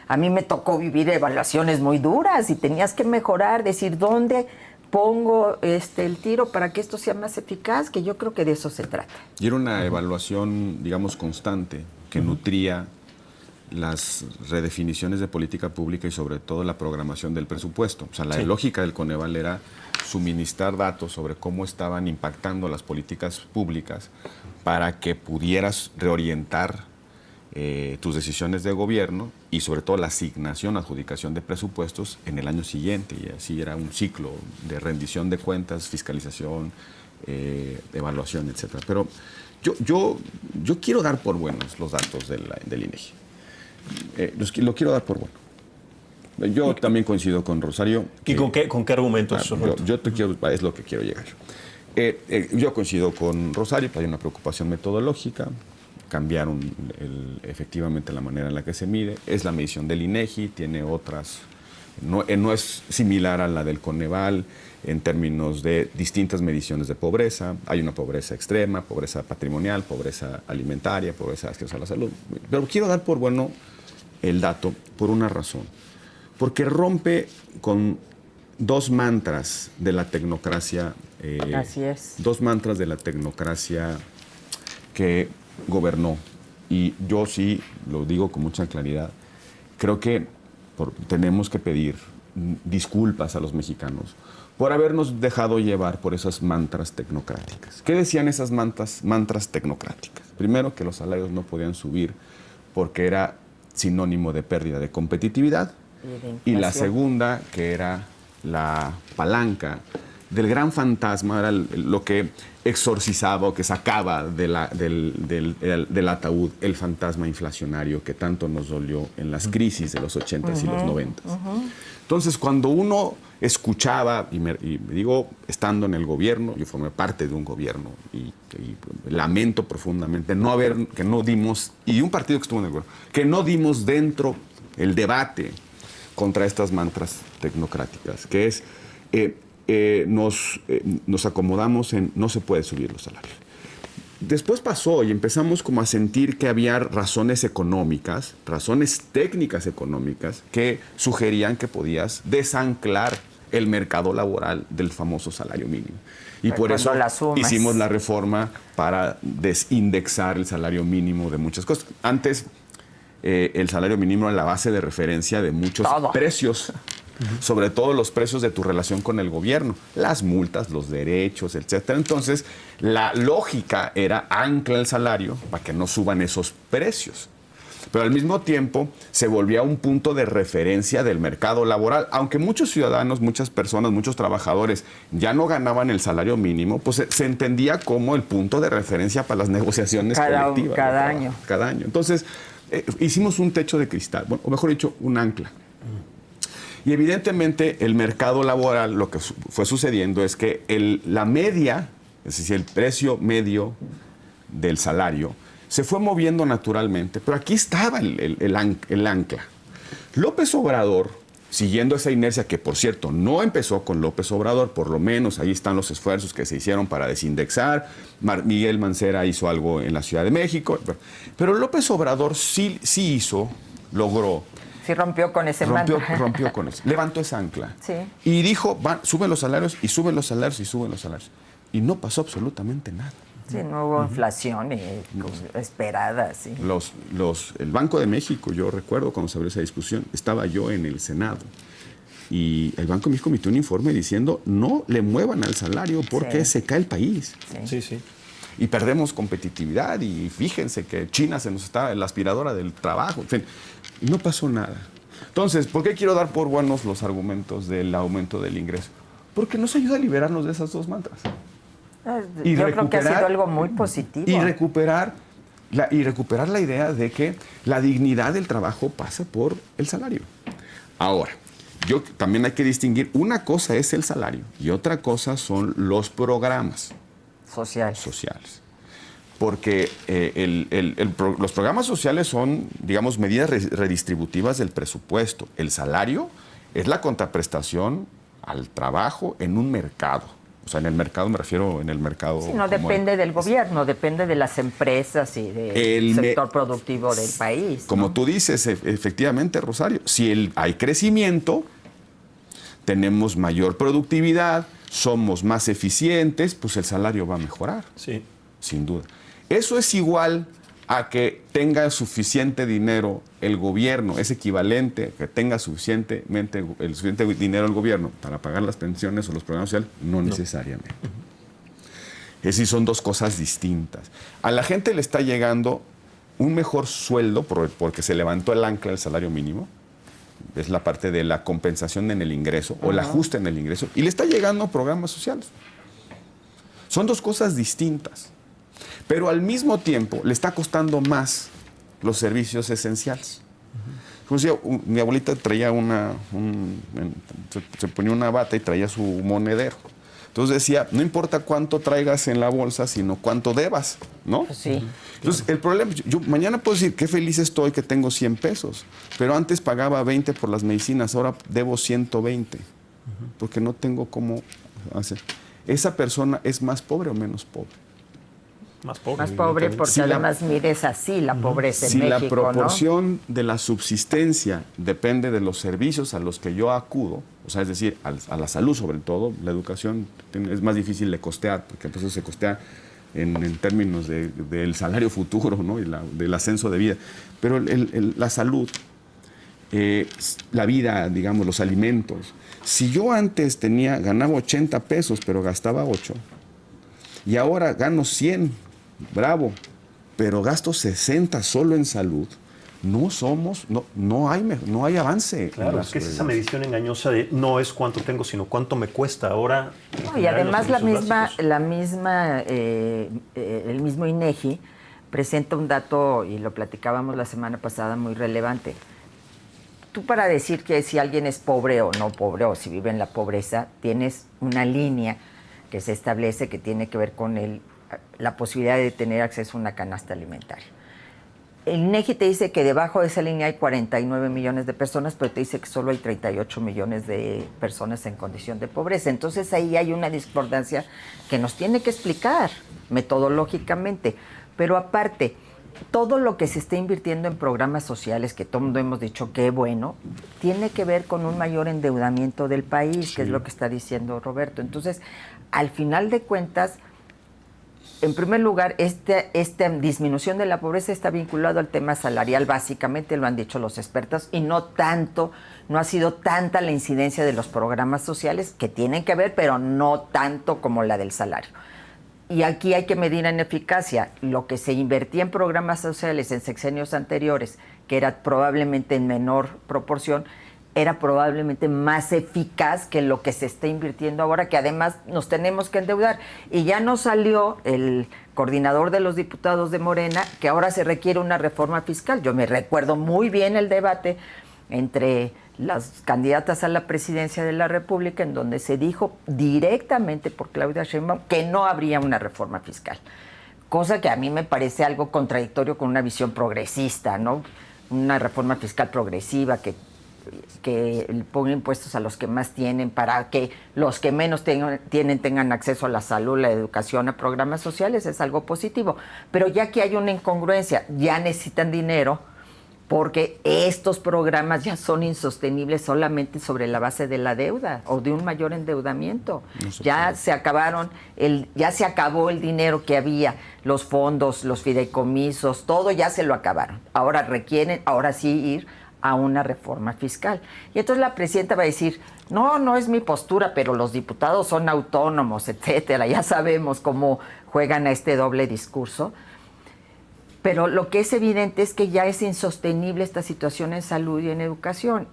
A mí me tocó vivir evaluaciones muy duras y tenías que mejorar, decir dónde pongo el tiro para que esto sea más eficaz, que yo creo que de eso se trata. Y era una evaluación, digamos, constante, que nutría las redefiniciones de política pública y sobre todo la programación del presupuesto. O sea, la lógica del Coneval era suministrar datos sobre cómo estaban impactando las políticas públicas para que pudieras reorientar tus decisiones de gobierno y sobre todo la asignación, adjudicación de presupuestos en el año siguiente. Y así era un ciclo de rendición de cuentas, fiscalización, evaluación, etc. Pero yo quiero dar por buenos los datos del INEGI. Lo quiero dar por bueno. Yo también coincido con Rosario. ¿Y con qué argumentos? Es lo que quiero llegar. Yo coincido con Rosario, hay una preocupación metodológica. Cambiaron efectivamente la manera en la que se mide. Es la medición del INEGI, tiene otras. No es similar a la del Coneval en términos de distintas mediciones de pobreza. Hay una pobreza extrema, pobreza patrimonial, pobreza alimentaria, pobreza acceso a la salud. Pero quiero dar por bueno el dato por una razón. Porque rompe con dos mantras de la tecnocracia. Así es. Dos mantras de la tecnocracia que gobernó, y yo sí lo digo con mucha claridad, creo que tenemos que pedir disculpas a los mexicanos por habernos dejado llevar por esas mantras tecnocráticas. ¿Qué decían esas mantras tecnocráticas? Primero, que los salarios no podían subir porque era sinónimo de pérdida de competitividad. Y la segunda, que era la palanca del gran fantasma, era lo que exorcizaba o que sacaba del ataúd el fantasma inflacionario que tanto nos dolió en las crisis de los 80s y los 90s. Entonces, cuando uno escuchaba, y me digo, estando en el gobierno, yo formé parte de un gobierno y lamento profundamente que no dimos, y un partido que estuvo en el gobierno, que no dimos dentro el debate contra estas mantras tecnocráticas, que es nos acomodamos en no se puede subir los salarios. Después pasó y empezamos como a sentir que había razones económicas, razones técnicas económicas que sugerían que podías desanclar el mercado laboral del famoso salario mínimo. Y por eso hicimos la reforma para desindexar el salario mínimo de muchas cosas. Antes el salario mínimo era la base de referencia de muchos precios, sobre todo los precios de tu relación con el gobierno, las multas, los derechos, etcétera. Entonces, la lógica era ancla el salario para que no suban esos precios. Pero al mismo tiempo se volvía un punto de referencia del mercado laboral. Aunque muchos ciudadanos, muchas personas, muchos trabajadores ya no ganaban el salario mínimo, pues se entendía como el punto de referencia para las negociaciones colectivas. Cada año. Cada año. Entonces, hicimos un techo de cristal, bueno, o mejor dicho, un ancla. Y evidentemente el mercado laboral, lo que fue sucediendo es que la media, es decir, el precio medio del salario, se fue moviendo naturalmente, pero aquí estaba el ancla. López Obrador, siguiendo esa inercia que, por cierto, no empezó con López Obrador, por lo menos ahí están los esfuerzos que se hicieron para desindexar. Miguel Mancera hizo algo en la Ciudad de México, pero López Obrador sí logró. Sí, rompió con ese mantra. Rompió con eso. Levantó esa ancla. Sí. Y dijo, suben los salarios y suben los salarios y suben los salarios. Y no pasó absolutamente nada. Sí, no hubo inflación esperada. Sí. El Banco de México, yo recuerdo cuando se abrió esa discusión, estaba yo en el Senado. Y el Banco de México emitió un informe diciendo, no le muevan al salario porque se cae el país. Sí. Y perdemos competitividad y fíjense que China se nos está la aspiradora del trabajo. En fin, no pasó nada. Entonces, ¿por qué quiero dar por buenos los argumentos del aumento del ingreso? Porque nos ayuda a liberarnos de esas dos mantras. Yo creo que ha sido algo muy positivo. Y recuperar la idea de que la dignidad del trabajo pasa por el salario. Ahora, también hay que distinguir, una cosa es el salario y otra cosa son los programas sociales. Porque los programas sociales son, digamos, medidas redistributivas del presupuesto. El salario es la contraprestación al trabajo en un mercado. O sea, en el mercado me refiero en el mercado. Sí, no depende del gobierno, depende de las empresas y del sector productivo del país. Como tú dices, efectivamente, Rosario, si hay crecimiento, tenemos mayor productividad, somos más eficientes, pues el salario va a mejorar. Sí. Sin duda. Eso es igual a que tenga suficiente dinero el gobierno, es equivalente a que tenga suficiente dinero el gobierno para pagar las pensiones o los programas sociales, no necesariamente. Es decir, son dos cosas distintas. A la gente le está llegando un mejor sueldo porque se levantó el ancla del salario mínimo, es la parte de la compensación en el ingreso o el ajuste en el ingreso, y le está llegando programas sociales. Son dos cosas distintas. Pero al mismo tiempo le está costando más los servicios esenciales. Como decía, mi abuelita traía se ponía una bata y traía su monedero. Entonces decía, no importa cuánto traigas en la bolsa, sino cuánto debas, ¿no? Sí. Entonces, el problema, yo mañana puedo decir, qué feliz estoy que tengo 100 pesos, pero antes pagaba 20 por las medicinas, ahora debo 120, porque no tengo cómo hacer. ¿Esa persona es más pobre o menos pobre? Más pobre. Más pobre porque además mires así la pobreza en México, Si la proporción de la subsistencia depende de los servicios a los que yo acudo, o sea, es decir, a la salud sobre todo, la educación es más difícil de costear, porque entonces se costea en términos del salario futuro, ¿no? Y del ascenso de vida. Pero la salud, la vida, digamos, los alimentos. Si yo antes ganaba 80 pesos, pero gastaba 8, y ahora gano 100, bravo, pero gasto 60 solo en salud, no hay avance. Claro, es que es esa medición engañosa de no es cuánto tengo, sino cuánto me cuesta ahora. No, y además el mismo INEGI presenta un dato, y lo platicábamos la semana pasada, muy relevante. Tú, para decir que si alguien es pobre o no pobre, o si vive en la pobreza, tienes una línea que se establece que tiene que ver con la posibilidad de tener acceso a una canasta alimentaria. El INEGI te dice que debajo de esa línea hay 49 millones de personas, pero te dice que solo hay 38 millones de personas en condición de pobreza. Entonces ahí hay una discordancia que nos tiene que explicar metodológicamente. Pero aparte, todo lo que se está invirtiendo en programas sociales, que todo el mundo hemos dicho que bueno, tiene que ver con un mayor endeudamiento del país, sí, que es lo que está diciendo Roberto. Entonces, al final de cuentas, en primer lugar, esta disminución de la pobreza está vinculado al tema salarial, básicamente lo han dicho los expertos, y no ha sido tanta la incidencia de los programas sociales, que tienen que ver, pero no tanto como la del salario. Y aquí hay que medir en eficacia. Lo que se invertía en programas sociales en sexenios anteriores, que era probablemente en menor proporción, era probablemente más eficaz que lo que se está invirtiendo ahora, que además nos tenemos que endeudar. Y ya nos salió el coordinador de los diputados de Morena que ahora se requiere una reforma fiscal. Yo me recuerdo muy bien el debate entre las candidatas a la presidencia de la República, en donde se dijo directamente por Claudia Sheinbaum que no habría una reforma fiscal. Cosa que a mí me parece algo contradictorio con una visión progresista, ¿no? Una reforma fiscal progresiva que ponga impuestos a los que más tienen para que los que menos tengan acceso a la salud, la educación, a programas sociales, es algo positivo. Pero ya que hay una incongruencia, ya necesitan dinero porque estos programas ya son insostenibles solamente sobre la base de la deuda o de un mayor endeudamiento. Ya se acabó el dinero que había, los fondos, los fideicomisos, todo ya se lo acabaron. Ahora ahora sí ir a una reforma fiscal. Y entonces la presidenta va a decir, no es mi postura, pero los diputados son autónomos, etcétera. Ya sabemos cómo juegan a este doble discurso. Pero lo que es evidente es que ya es insostenible esta situación en salud y en educación.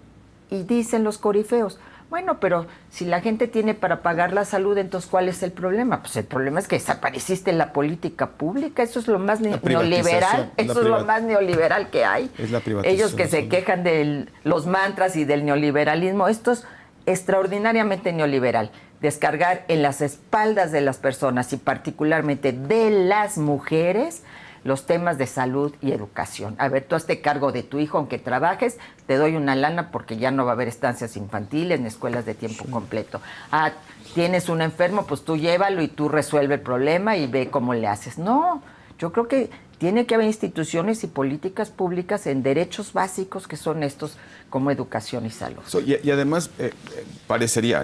Y dicen los corifeos, bueno, pero si la gente tiene para pagar la salud, entonces ¿cuál es el problema? Pues el problema es que desapareciste la política pública. Eso es lo más neoliberal. Eso es lo más neoliberal que hay. Es la privatización. Ellos que se quejan de los mantras y del neoliberalismo, esto es extraordinariamente neoliberal. Descargar en las espaldas de las personas y particularmente de las mujeres los temas de salud y educación. A ver, tú hazte cargo de tu hijo, aunque trabajes, te doy una lana porque ya no va a haber estancias infantiles ni escuelas de tiempo completo. Ah, tienes un enfermo, pues tú llévalo y tú resuelve el problema y ve cómo le haces. No, yo creo que tiene que haber instituciones y políticas públicas en derechos básicos que son estos, como educación y salud. Y además,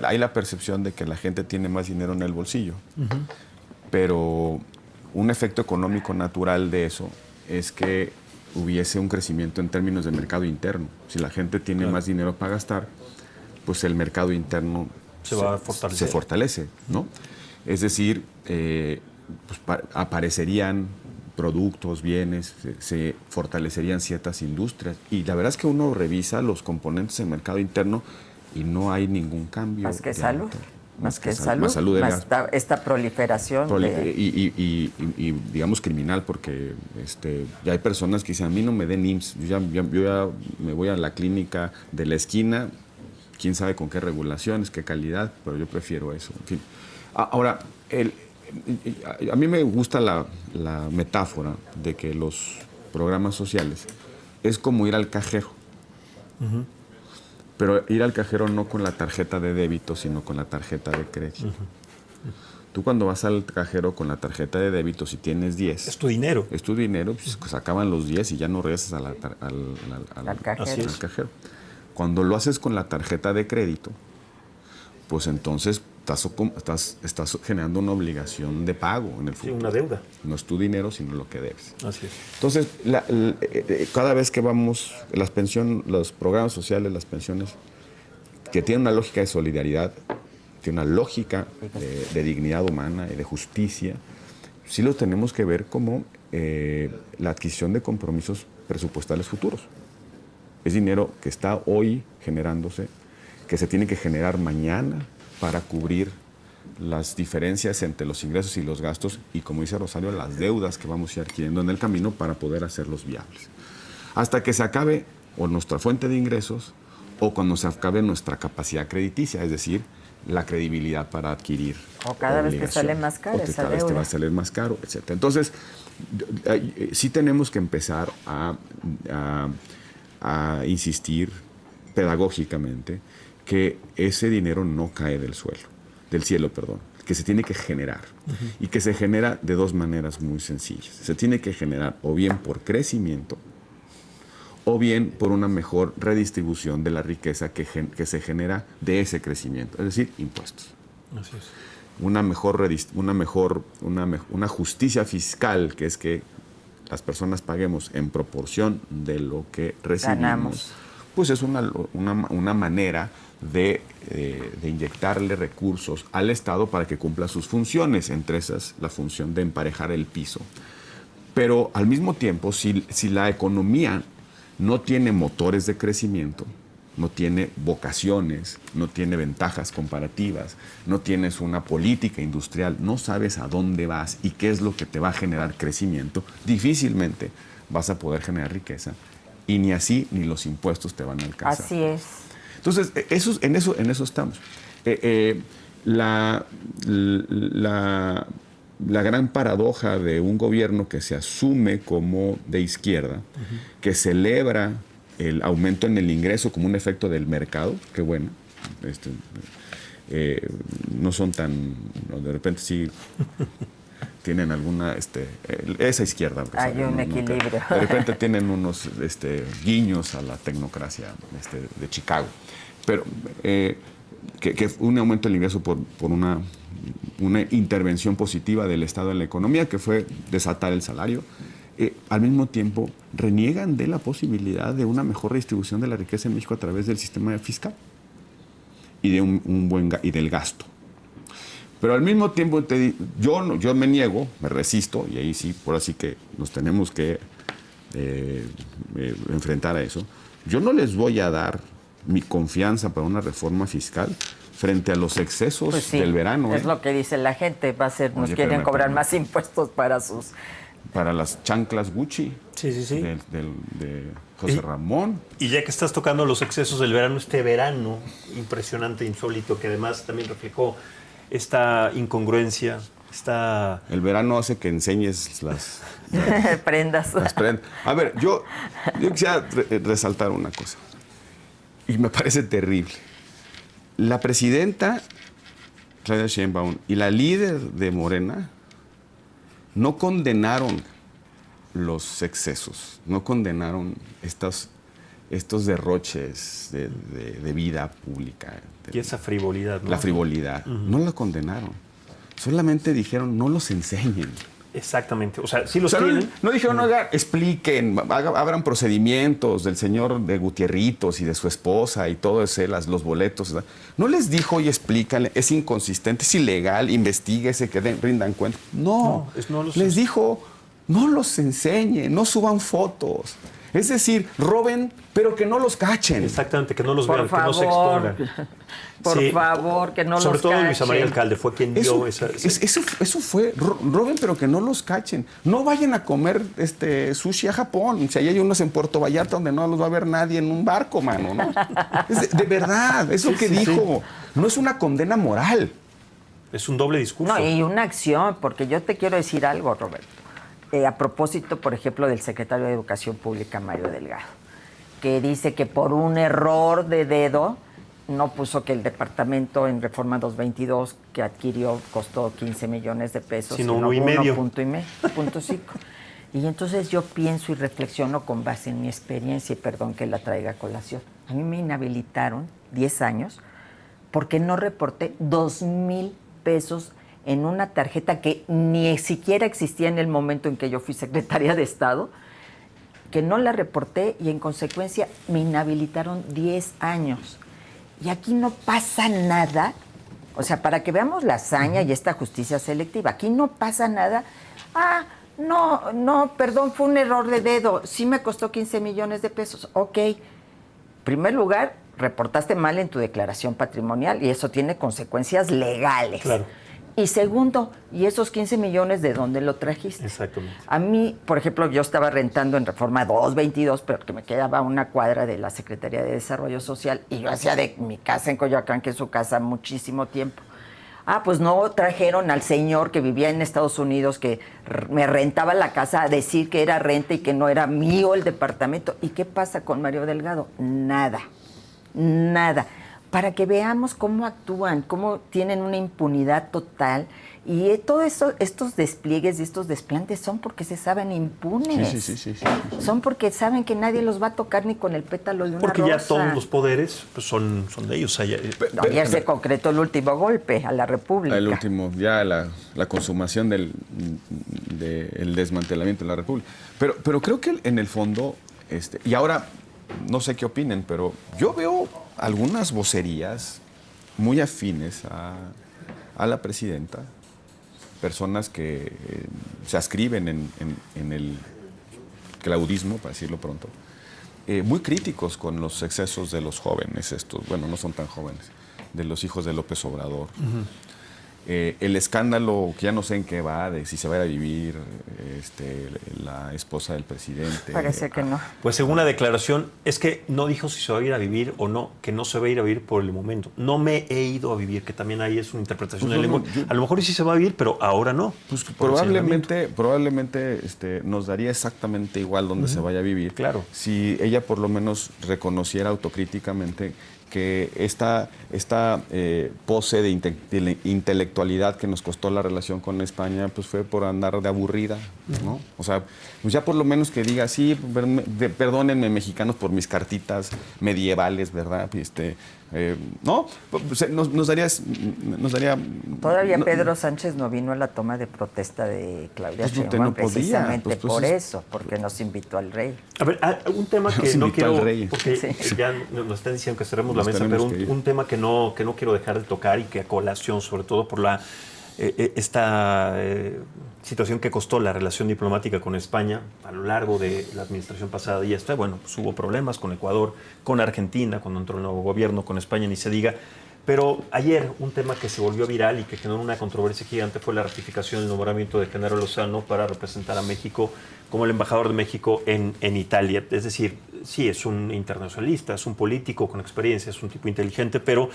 hay la percepción de que la gente tiene más dinero en el bolsillo, pero un efecto económico natural de eso es que hubiese un crecimiento en términos de mercado interno. Si la gente tiene más dinero para gastar, pues el mercado interno se fortalece, ¿no? Es decir, pues aparecerían productos, bienes, se fortalecerían ciertas industrias. Y la verdad es que uno revisa los componentes del mercado interno y no hay ningún cambio. Más que salud. Más que salud, esta proliferación. Y digamos criminal, porque ya hay personas que dicen, a mí no me den IMSS, yo ya me voy a la clínica de la esquina, quién sabe con qué regulaciones, qué calidad, pero yo prefiero eso. En fin. Ahora, a mí me gusta la metáfora de que los programas sociales es como ir al cajero. Pero ir al cajero no con la tarjeta de débito, sino con la tarjeta de crédito. Tú cuando vas al cajero con la tarjeta de débito, si tienes 10... Es tu dinero. Es tu dinero, pues se acaban los 10 y ya no regresas al cajero. Cuando lo haces con la tarjeta de crédito, pues entonces estás generando una obligación de pago en el futuro. Sí, una deuda. No es tu dinero, sino lo que debes. Así es. Entonces, cada vez que vamos, los programas sociales, las pensiones, que tienen una lógica de solidaridad, tiene una lógica de dignidad humana y de justicia, sí lo tenemos que ver como la adquisición de compromisos presupuestales futuros. Es dinero que está hoy generándose, que se tiene que generar mañana para cubrir las diferencias entre los ingresos y los gastos y, como dice Rosario, las deudas que vamos a ir adquiriendo en el camino para poder hacerlos viables. Hasta que se acabe o nuestra fuente de ingresos o cuando se acabe nuestra capacidad crediticia, es decir, la credibilidad para adquirir. O cada vez te sale más caro esa cada vez te deuda. va a salir más caro, etc. Entonces, sí tenemos que empezar a insistir pedagógicamente que ese dinero no cae del cielo, que se tiene que generar. Y que se genera de dos maneras muy sencillas. Se tiene que generar o bien por crecimiento o bien por una mejor redistribución de la riqueza que se genera de ese crecimiento, es decir, impuestos. Así es. Una justicia fiscal, que es que las personas paguemos en proporción de lo que recibimos, ganamos. Pues es una manera de inyectarle recursos al Estado para que cumpla sus funciones, entre esas la función de emparejar el piso. Pero al mismo tiempo, si la economía no tiene motores de crecimiento, no tiene vocaciones, no tiene ventajas comparativas, no tienes una política industrial, no sabes a dónde vas y qué es lo que te va a generar crecimiento, difícilmente vas a poder generar riqueza y ni así ni los impuestos te van a alcanzar. Así es. Entonces, en eso estamos. La gran paradoja de un gobierno que se asume como de izquierda, que celebra el aumento en el ingreso como un efecto del mercado, que bueno, no son tan, de repente sí tienen alguna, esa izquierda. Hay un equilibrio. De repente tienen unos guiños a la tecnocracia de Chicago. Pero que un aumento del ingreso por una intervención positiva del Estado en la economía, que fue desatar el salario, al mismo tiempo reniegan de la posibilidad de una mejor redistribución de la riqueza en México a través del sistema fiscal y de y del gasto. Pero al mismo tiempo yo me niego, me resisto, y ahí sí, por así que nos tenemos que enfrentar a eso. Yo no les voy a dar mi confianza para una reforma fiscal frente a los excesos Pues sí, del verano. Es lo que dice la gente, nos quieren cobrar más impuestos para las chanclas Gucci. Sí. De José Ramón. Y ya que estás tocando los excesos del verano, este verano impresionante, insólito, que además también reflejó esta incongruencia, El verano hace que enseñes las prendas. A ver, yo quisiera resaltar una cosa, y me parece terrible. La presidenta Claudia Sheinbaum y la líder de Morena no condenaron los excesos, no condenaron estos derroches de vida pública. Y esa frivolidad, ¿no? La frivolidad. No la condenaron. Solamente dijeron, no los enseñen. Exactamente. O sea, sí los tienen. No dijeron, oiga, expliquen, abran procedimientos del señor de Gutierritos y de su esposa y todo eso, los boletos. ¿Verdad? No les dijo, y explícanle, es inconsistente, es ilegal, investíguese, que rindan cuenta. No, les dijo, no los enseñen, no suban fotos. Es decir, roben, pero que no los cachen. Exactamente, que no los vean, que no se expongan. Por favor, que no los cachen. Sobre todo Luisa María Alcalde fue quien dio esa... Eso fue, roben, pero que no los cachen. No vayan a comer sushi a Japón. Si ahí hay unos en Puerto Vallarta donde no los va a ver nadie en un barco, mano, ¿no? De verdad, eso que dijo. No es una condena moral. Es un doble discurso. No, y una acción, porque yo te quiero decir algo, Roberto. A propósito, por ejemplo, del secretario de Educación Pública, Mario Delgado, que dice que por un error de dedo no puso que el departamento en Reforma 222 que adquirió costó 15 millones de pesos, sino 1.5. 1.5. Y entonces yo pienso y reflexiono con base en mi experiencia, y perdón que la traiga a colación. A mí me inhabilitaron 10 años porque no reporté 2,000 pesos en una tarjeta que ni siquiera existía en el momento en que yo fui secretaria de Estado, que no la reporté y en consecuencia me inhabilitaron 10 años. Y aquí no pasa nada. O sea, para que veamos la hazaña y esta justicia selectiva, aquí no pasa nada. No, perdón, fue un error de dedo. Sí me costó 15 millones de pesos. Ok. En primer lugar, reportaste mal en tu declaración patrimonial y eso tiene consecuencias legales. Claro. Y segundo, ¿y esos 15 millones de dónde lo trajiste? Exactamente. A mí, por ejemplo, yo estaba rentando en Reforma 222, pero que me quedaba a una cuadra de la Secretaría de Desarrollo Social y yo hacía de mi casa en Coyoacán, que es su casa, muchísimo tiempo. Pues no trajeron al señor que vivía en Estados Unidos, que me rentaba la casa, a decir que era renta y que no era mío el departamento. ¿Y qué pasa con Mario Delgado? Nada. Para que veamos cómo actúan, cómo tienen una impunidad total. Y todo eso, estos despliegues y estos desplantes son porque se saben impunes. Sí. Son porque saben que nadie los va a tocar ni con el pétalo de una rosa. Porque ya todos los poderes pues, son de ellos. Ayer se concretó el último golpe a la República. El último, ya la consumación del desmantelamiento de la República. Pero creo que en el fondo, y ahora no sé qué opinen, pero yo veo algunas vocerías muy afines a la presidenta, personas que se ascriben en el claudismo, para decirlo pronto, muy críticos con los excesos de los jóvenes, bueno, no son tan jóvenes, de los hijos de López Obrador. El escándalo, que ya no sé en qué va, de si se va a ir a vivir la esposa del presidente. Parece que no. Pues según la declaración, es que no dijo si se va a ir a vivir o no, que no se va a ir a vivir por el momento. No me he ido a vivir, que también ahí es una interpretación del lenguaje. A lo mejor sí se va a vivir, pero ahora no. Pues probablemente nos daría exactamente igual donde se vaya a vivir. Claro. Si ella por lo menos reconociera autocríticamente que esta pose de intelectualidad que nos costó la relación con España, pues fue por andar de aburrida, ¿no? O sea, pues ya por lo menos que diga, sí, perdónenme mexicanos por mis cartitas medievales, ¿verdad? No, pues, nos daría... Todavía Pedro Sánchez no vino a la toma de protesta de Claudia Sheinbaum, precisamente por eso, porque nos invitó al rey. A ver, un tema que no quiero, porque ya nos están diciendo que cerremos la mesa, pero un tema que no quiero dejar de tocar y que a colación, sobre todo por esta situación que costó la relación diplomática con España a lo largo de la administración pasada y bueno, pues hubo problemas con Ecuador, con Argentina, cuando entró el nuevo gobierno, con España, ni se diga. Pero ayer un tema que se volvió viral y que generó una controversia gigante fue la ratificación del nombramiento de Genaro Lozano para representar a México como el embajador de México en Italia. Es decir, sí, es un internacionalista, es un político con experiencia, es un tipo inteligente, pero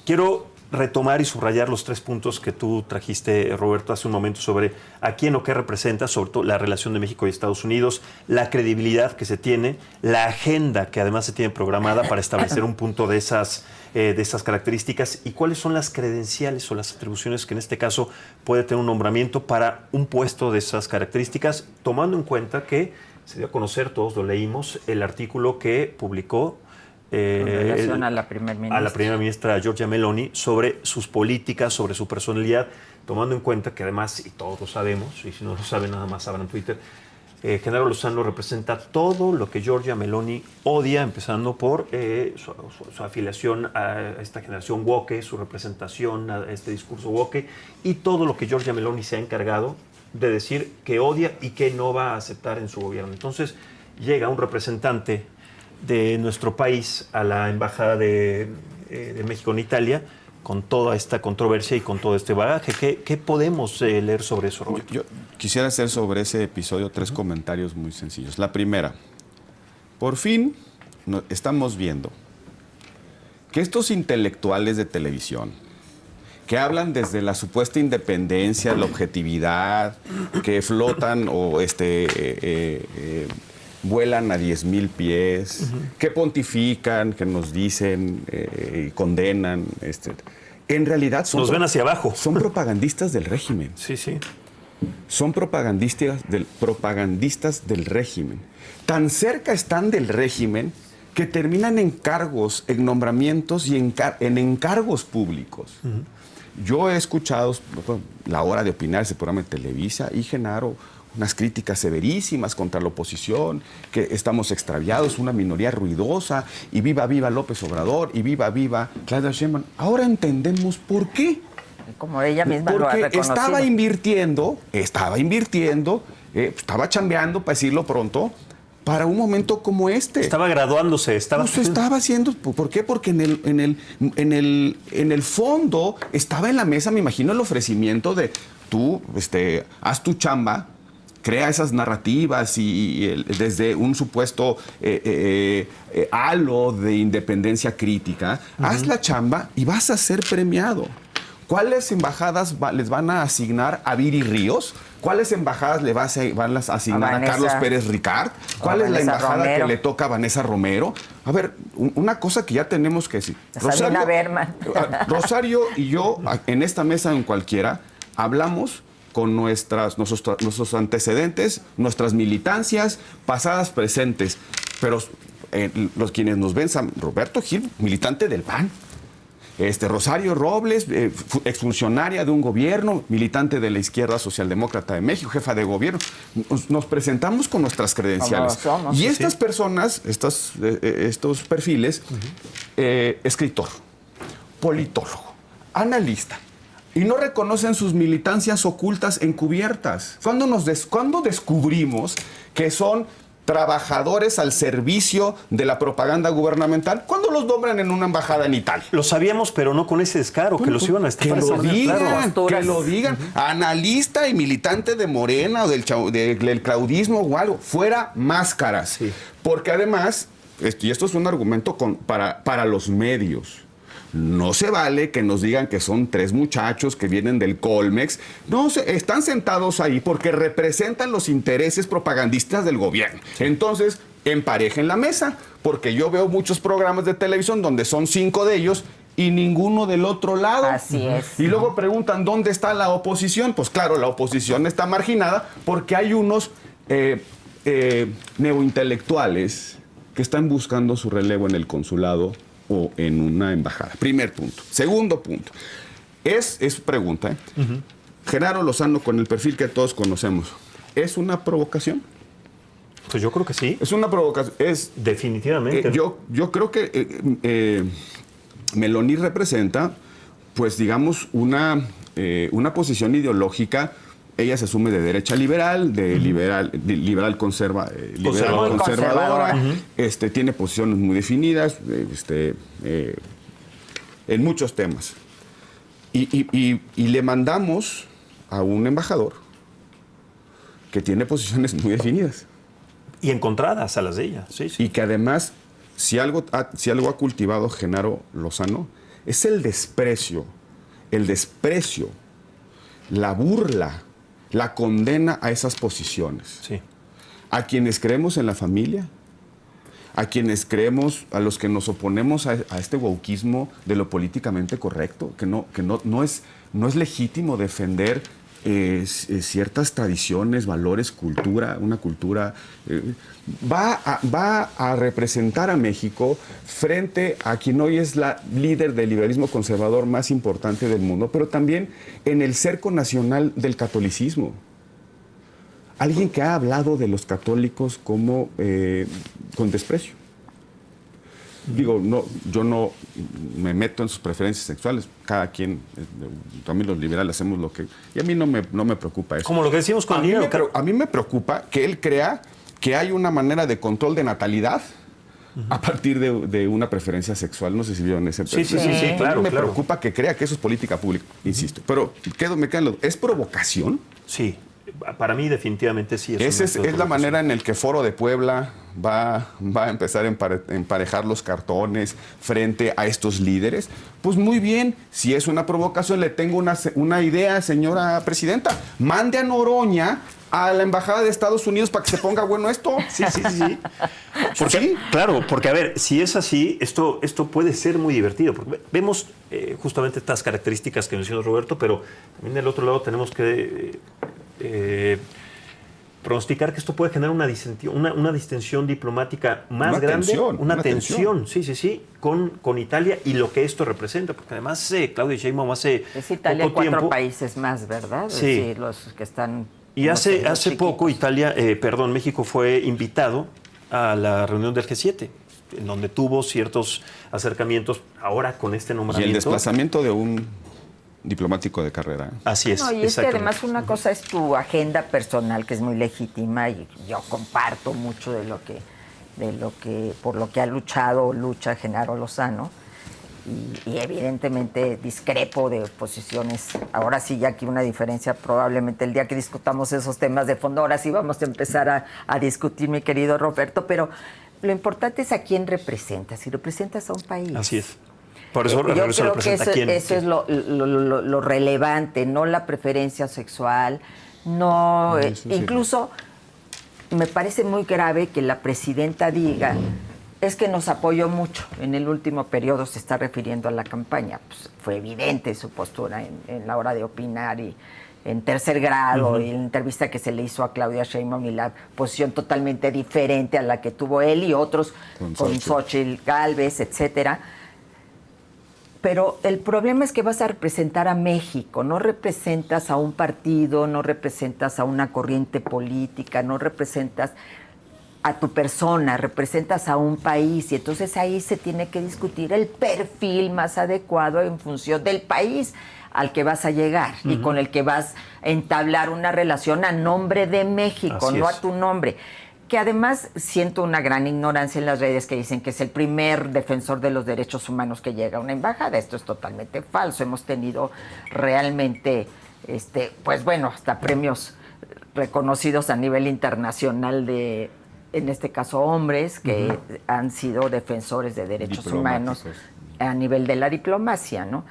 quiero retomar y subrayar los 3 puntos que tú trajiste, Roberto, hace un momento sobre a quién o qué representa, sobre todo la relación de México y Estados Unidos, la credibilidad que se tiene, la agenda que además se tiene programada para establecer un punto de esas características y cuáles son las credenciales o las atribuciones que en este caso puede tener un nombramiento para un puesto de esas características, tomando en cuenta que se dio a conocer, todos lo leímos, el artículo que publicó con relación a la primera ministra Giorgia Meloni sobre sus políticas, sobre su personalidad, tomando en cuenta que además, y todos lo sabemos, y si no lo saben nada más abran Twitter, Genaro Lozano representa todo lo que Giorgia Meloni odia, empezando por su afiliación a esta generación woke, su representación a este discurso woke, y todo lo que Giorgia Meloni se ha encargado de decir que odia y que no va a aceptar en su gobierno. Entonces llega un representante de nuestro país a la Embajada de México en Italia con toda esta controversia y con todo este bagaje. ¿Qué podemos leer sobre eso, Roberto? Yo quisiera hacer sobre ese episodio 3 comentarios muy sencillos. La primera, por fin estamos viendo que estos intelectuales de televisión que hablan desde la supuesta independencia, la objetividad, que flotan o vuelan a 10,000 pies, que pontifican, que nos dicen, condenan. En realidad nos ven hacia abajo. Son propagandistas del régimen. Sí, sí. Son propagandistas del régimen. Tan cerca están del régimen que terminan en cargos, en nombramientos y en encargos públicos. Yo he escuchado La Hora de Opinar, ese programa de Televisa, y Genaro, unas críticas severísimas contra la oposición, que estamos extraviados, una minoría ruidosa, y viva, viva López Obrador, y viva, viva Claudia Sheinbaum. Ahora entendemos por qué. Como ella misma lo ha Porque reconocido. estaba chambeando, para decirlo pronto, para un momento como este. Estaba graduándose, estaba haciendo. ¿Por qué? Porque en el fondo estaba en la mesa, me imagino, el ofrecimiento de tú, haz tu chamba, crea esas narrativas y desde un supuesto halo de independencia crítica, haz la chamba y vas a ser premiado. ¿Cuáles embajadas les van a asignar a Viri Ríos? ¿Cuáles embajadas le van a asignar a Carlos Pérez Ricard? ¿Cuál es la embajada Romero, que le toca a Vanessa Romero? A ver, una cosa que ya tenemos que decir. Rosario y yo, en esta mesa o en cualquiera, hablamos con nuestros antecedentes, nuestras militancias, pasadas, presentes. Pero los quienes nos ven, Roberto Gil, militante del PAN. Rosario Robles, exfuncionaria de un gobierno, militante de la izquierda socialdemócrata de México, jefa de gobierno. Nos presentamos con nuestras credenciales. Y estas personas, estos perfiles, escritor, politólogo, analista, y no reconocen sus militancias ocultas encubiertas. ¿Cuándo descubrimos que son trabajadores al servicio de la propaganda gubernamental? ¿Cuándo los nombran en una embajada en Italia? Lo sabíamos, pero no con ese descaro, que los iban a estar. Que lo digan. Analista y militante de Morena o del claudismo o algo. Fuera máscaras. Sí. Porque además, y esto es un argumento para los medios, no se vale que nos digan que son 3 muchachos que vienen del Colmex. No, están sentados ahí porque representan los intereses propagandistas del gobierno. Entonces, emparejen la mesa, porque yo veo muchos programas de televisión donde son 5 de ellos y ninguno del otro lado. Así es. Y luego preguntan, ¿dónde está la oposición? Pues claro, la oposición está marginada porque hay unos neointelectuales que están buscando su relevo en el consulado o en una embajada. Primer punto. Segundo punto. Es pregunta, Genaro Lozano, con el perfil que todos conocemos, ¿es una provocación? Pues yo creo que sí. Es una provocación. Definitivamente. Yo creo que Meloni representa, pues digamos, una posición ideológica. Ella se asume de derecha liberal, de liberal conservadora, tiene posiciones muy definidas en muchos temas. Y le mandamos a un embajador que tiene posiciones muy definidas. Y encontradas a las de ella, sí. Y que además, si algo ha cultivado Genaro Lozano, es el desprecio, la burla, la condena a esas posiciones. Sí. A quienes creemos en la familia, a quienes creemos, a los que nos oponemos a este wokismo de lo políticamente correcto, que no es legítimo defender ciertas tradiciones, valores, cultura, una cultura. Va a representar a México frente a quien hoy es la líder del liberalismo conservador más importante del mundo, pero también en el cerco nacional del catolicismo. Alguien que ha hablado de los católicos como con desprecio. Digo, yo no me meto en sus preferencias sexuales. Cada quien, también los liberales hacemos lo que... Y a mí no me preocupa eso. Como lo que decimos con el dinero. A mí me preocupa que él crea que hay una manera de control de natalidad a partir de una preferencia sexual. No sé si vieron ese Sí, claro. Me preocupa que crea que eso es política pública, insisto. Pero ¿es provocación? Sí. Para mí definitivamente sí. Esa es la manera en la que Foro de Puebla va a empezar a emparejar los cartones frente a estos líderes. Pues muy bien, si es una provocación, le tengo una idea, señora presidenta. Mande a Noroña a la Embajada de Estados Unidos para que se ponga bueno esto. Sí. Claro, porque a ver, si es así, esto puede ser muy divertido. Porque vemos justamente estas características que mencionó Roberto, pero también del otro lado tenemos que pronosticar que esto puede generar una distensión diplomática más grande, una tensión, sí, con Italia y lo que esto representa, porque además Claudia Sheinbaum hace es Italia poco tiempo, 4 países más, ¿verdad? Sí. Es decir, los que están... Y hace poco México fue invitado a la reunión del G7, en donde tuvo ciertos acercamientos ahora con este nombramiento. Y el desplazamiento de un diplomático de carrera. Así es. No, y es que además una cosa es tu agenda personal, que es muy legítima, y yo comparto mucho de lo que por lo que ha luchado o lucha Genaro Lozano. Y evidentemente discrepo de posiciones. Ahora sí, ya aquí una diferencia, probablemente el día que discutamos esos temas de fondo, ahora sí vamos a empezar a discutir, mi querido Roberto, pero lo importante es a quién representas, si representas a un país. Así es. Por eso yo creo que eso es lo relevante, no la preferencia sexual, no, incluso me parece muy grave que la presidenta diga... Es que nos apoyó mucho en el último periodo, se está refiriendo a la campaña. Pues fue evidente su postura en la hora de opinar y en tercer grado, y la entrevista que se le hizo a Claudia Sheinbaum y la posición totalmente diferente a la que tuvo él y otros con Xóchitl Gálvez, etcétera. Pero el problema es que vas a representar a México, no representas a un partido, no representas a una corriente política, no representas a tu persona, representas a un país, y entonces ahí se tiene que discutir el perfil más adecuado en función del país al que vas a llegar y con el que vas a entablar una relación a nombre de México, no a tu nombre. Que además siento una gran ignorancia en las redes que dicen que es el primer defensor de los derechos humanos que llega a una embajada. Esto es totalmente falso. Hemos tenido realmente, pues bueno, hasta premios reconocidos a nivel internacional de, en este caso, hombres que han sido defensores de derechos humanos a nivel de la diplomacia, ¿no?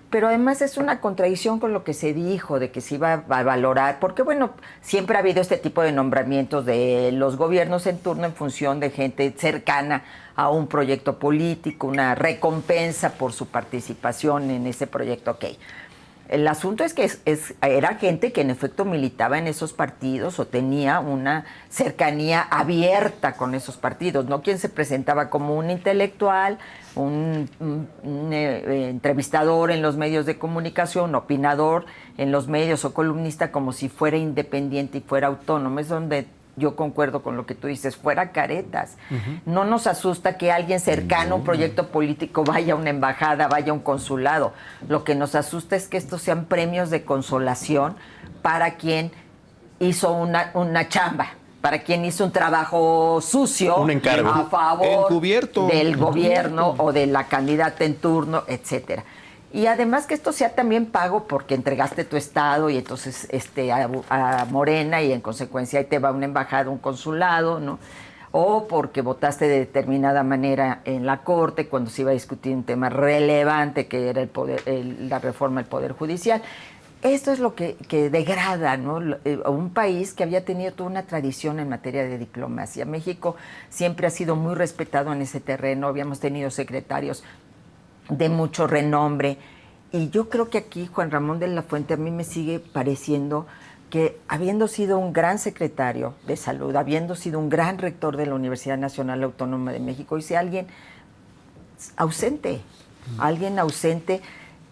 Pero además es una contradicción con lo que se dijo, de que se iba a valorar, porque bueno, siempre ha habido este tipo de nombramientos de los gobiernos en turno en función de gente cercana a un proyecto político, una recompensa por su participación en ese proyecto, ok. El asunto es que era gente que en efecto militaba en esos partidos o tenía una cercanía abierta con esos partidos, no quien se presentaba como un intelectual, un entrevistador en los medios de comunicación, opinador en los medios o columnista como si fuera independiente y fuera autónomo. Es donde yo concuerdo con lo que tú dices, fuera caretas. No nos asusta que alguien cercano a un proyecto político vaya a una embajada, vaya a un consulado. Lo que nos asusta es que estos sean premios de consolación para quien hizo una chamba, para quien hizo un trabajo sucio, un encargo a favor encubierto del gobierno o de la candidata en turno, etcétera. Y además que esto sea también pago porque entregaste tu estado y entonces a Morena y en consecuencia ahí te va una embajada, un consulado, ¿no? O porque votaste de determinada manera en la Corte cuando se iba a discutir un tema relevante que era la reforma del Poder Judicial. Esto es lo que degrada, ¿no? A un país que había tenido toda una tradición en materia de diplomacia. México siempre ha sido muy respetado en ese terreno, habíamos tenido secretarios de mucho renombre, y yo creo que aquí Juan Ramón de la Fuente a mí me sigue pareciendo que, habiendo sido un gran secretario de salud, habiendo sido un gran rector de la Universidad Nacional Autónoma de México, dice alguien ausente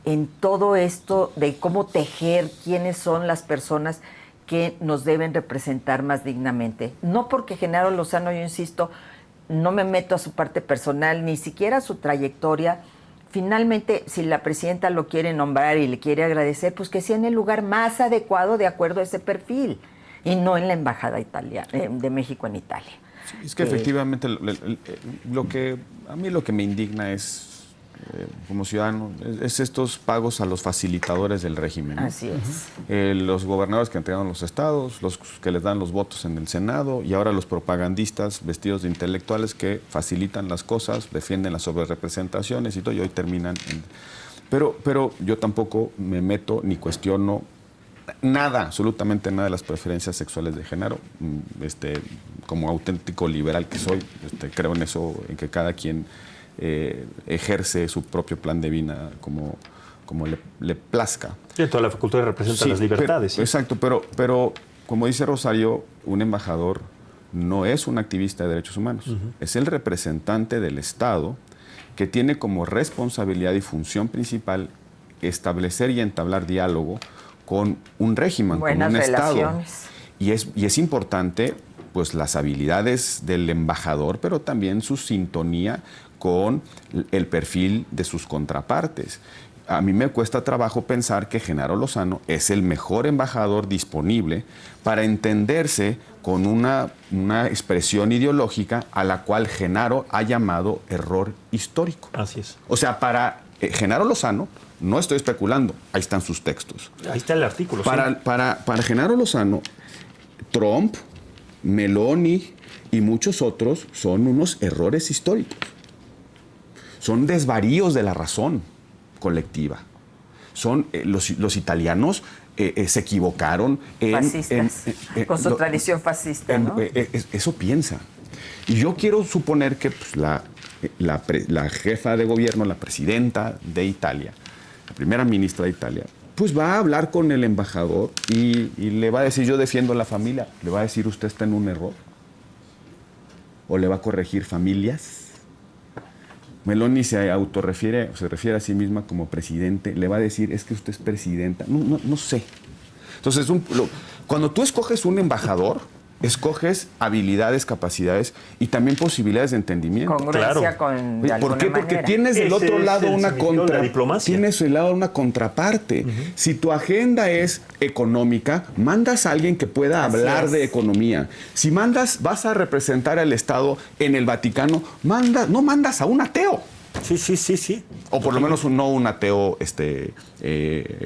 en todo esto de cómo tejer quiénes son las personas que nos deben representar más dignamente. No porque Genaro Lozano, yo insisto, no me meto a su parte personal, ni siquiera a su trayectoria. Finalmente, si la presidenta lo quiere nombrar y le quiere agradecer, pues que sea en el lugar más adecuado de acuerdo a ese perfil y no en la embajada de México en Italia. Sí, es que efectivamente lo que me indigna es, como ciudadano, es estos pagos a los facilitadores del régimen, ¿no? Así es. Los gobernadores que entregan los estados, los que les dan los votos en el Senado, y ahora los propagandistas vestidos de intelectuales que facilitan las cosas, defienden las sobrerepresentaciones y todo, y hoy terminan en... Pero yo tampoco me meto ni cuestiono nada, absolutamente nada de las preferencias sexuales de Genaro. Como auténtico liberal que soy, creo en eso, en que cada quien ejerce su propio plan de vida como le plazca. Y toda la facultad representa las libertades. Exacto, pero como dice Rosario, un embajador no es un activista de derechos humanos, es el representante del Estado que tiene como responsabilidad y función principal establecer y entablar diálogo con un régimen, con un Estado. Y es importante, pues, las habilidades del embajador, pero también su sintonía con el perfil de sus contrapartes. A mí me cuesta trabajo pensar que Genaro Lozano es el mejor embajador disponible para entenderse con una expresión ideológica a la cual Genaro ha llamado error histórico. Así es. O sea, para Genaro Lozano, no estoy especulando, ahí están sus textos. Ahí está el artículo. Para Genaro Lozano, Trump, Meloni y muchos otros son unos errores históricos. Son desvaríos de la razón colectiva. Son los italianos se equivocaron fascistas, con su tradición fascista, ¿no? Eso piensa. Y yo quiero suponer que pues, la jefa de gobierno, la presidenta de Italia, la primera ministra de Italia, pues va a hablar con el embajador y le va a decir, yo defiendo a la familia. Le va a decir, usted está en un error. O le va a corregir familias. Meloni se refiere a sí misma como presidente, le va a decir, es que usted es presidenta. No sé. Entonces, cuando tú escoges un embajador, escoges habilidades, capacidades y también posibilidades de entendimiento. Congruencia con de ¿Por qué? manera. Porque tienes del otro lado tienes del lado una contraparte. Si tu agenda es económica, mandas a alguien que pueda hablar de economía. Si vas a representar al Estado en el Vaticano, no mandas a un ateo. Sí. O por lo menos no un ateo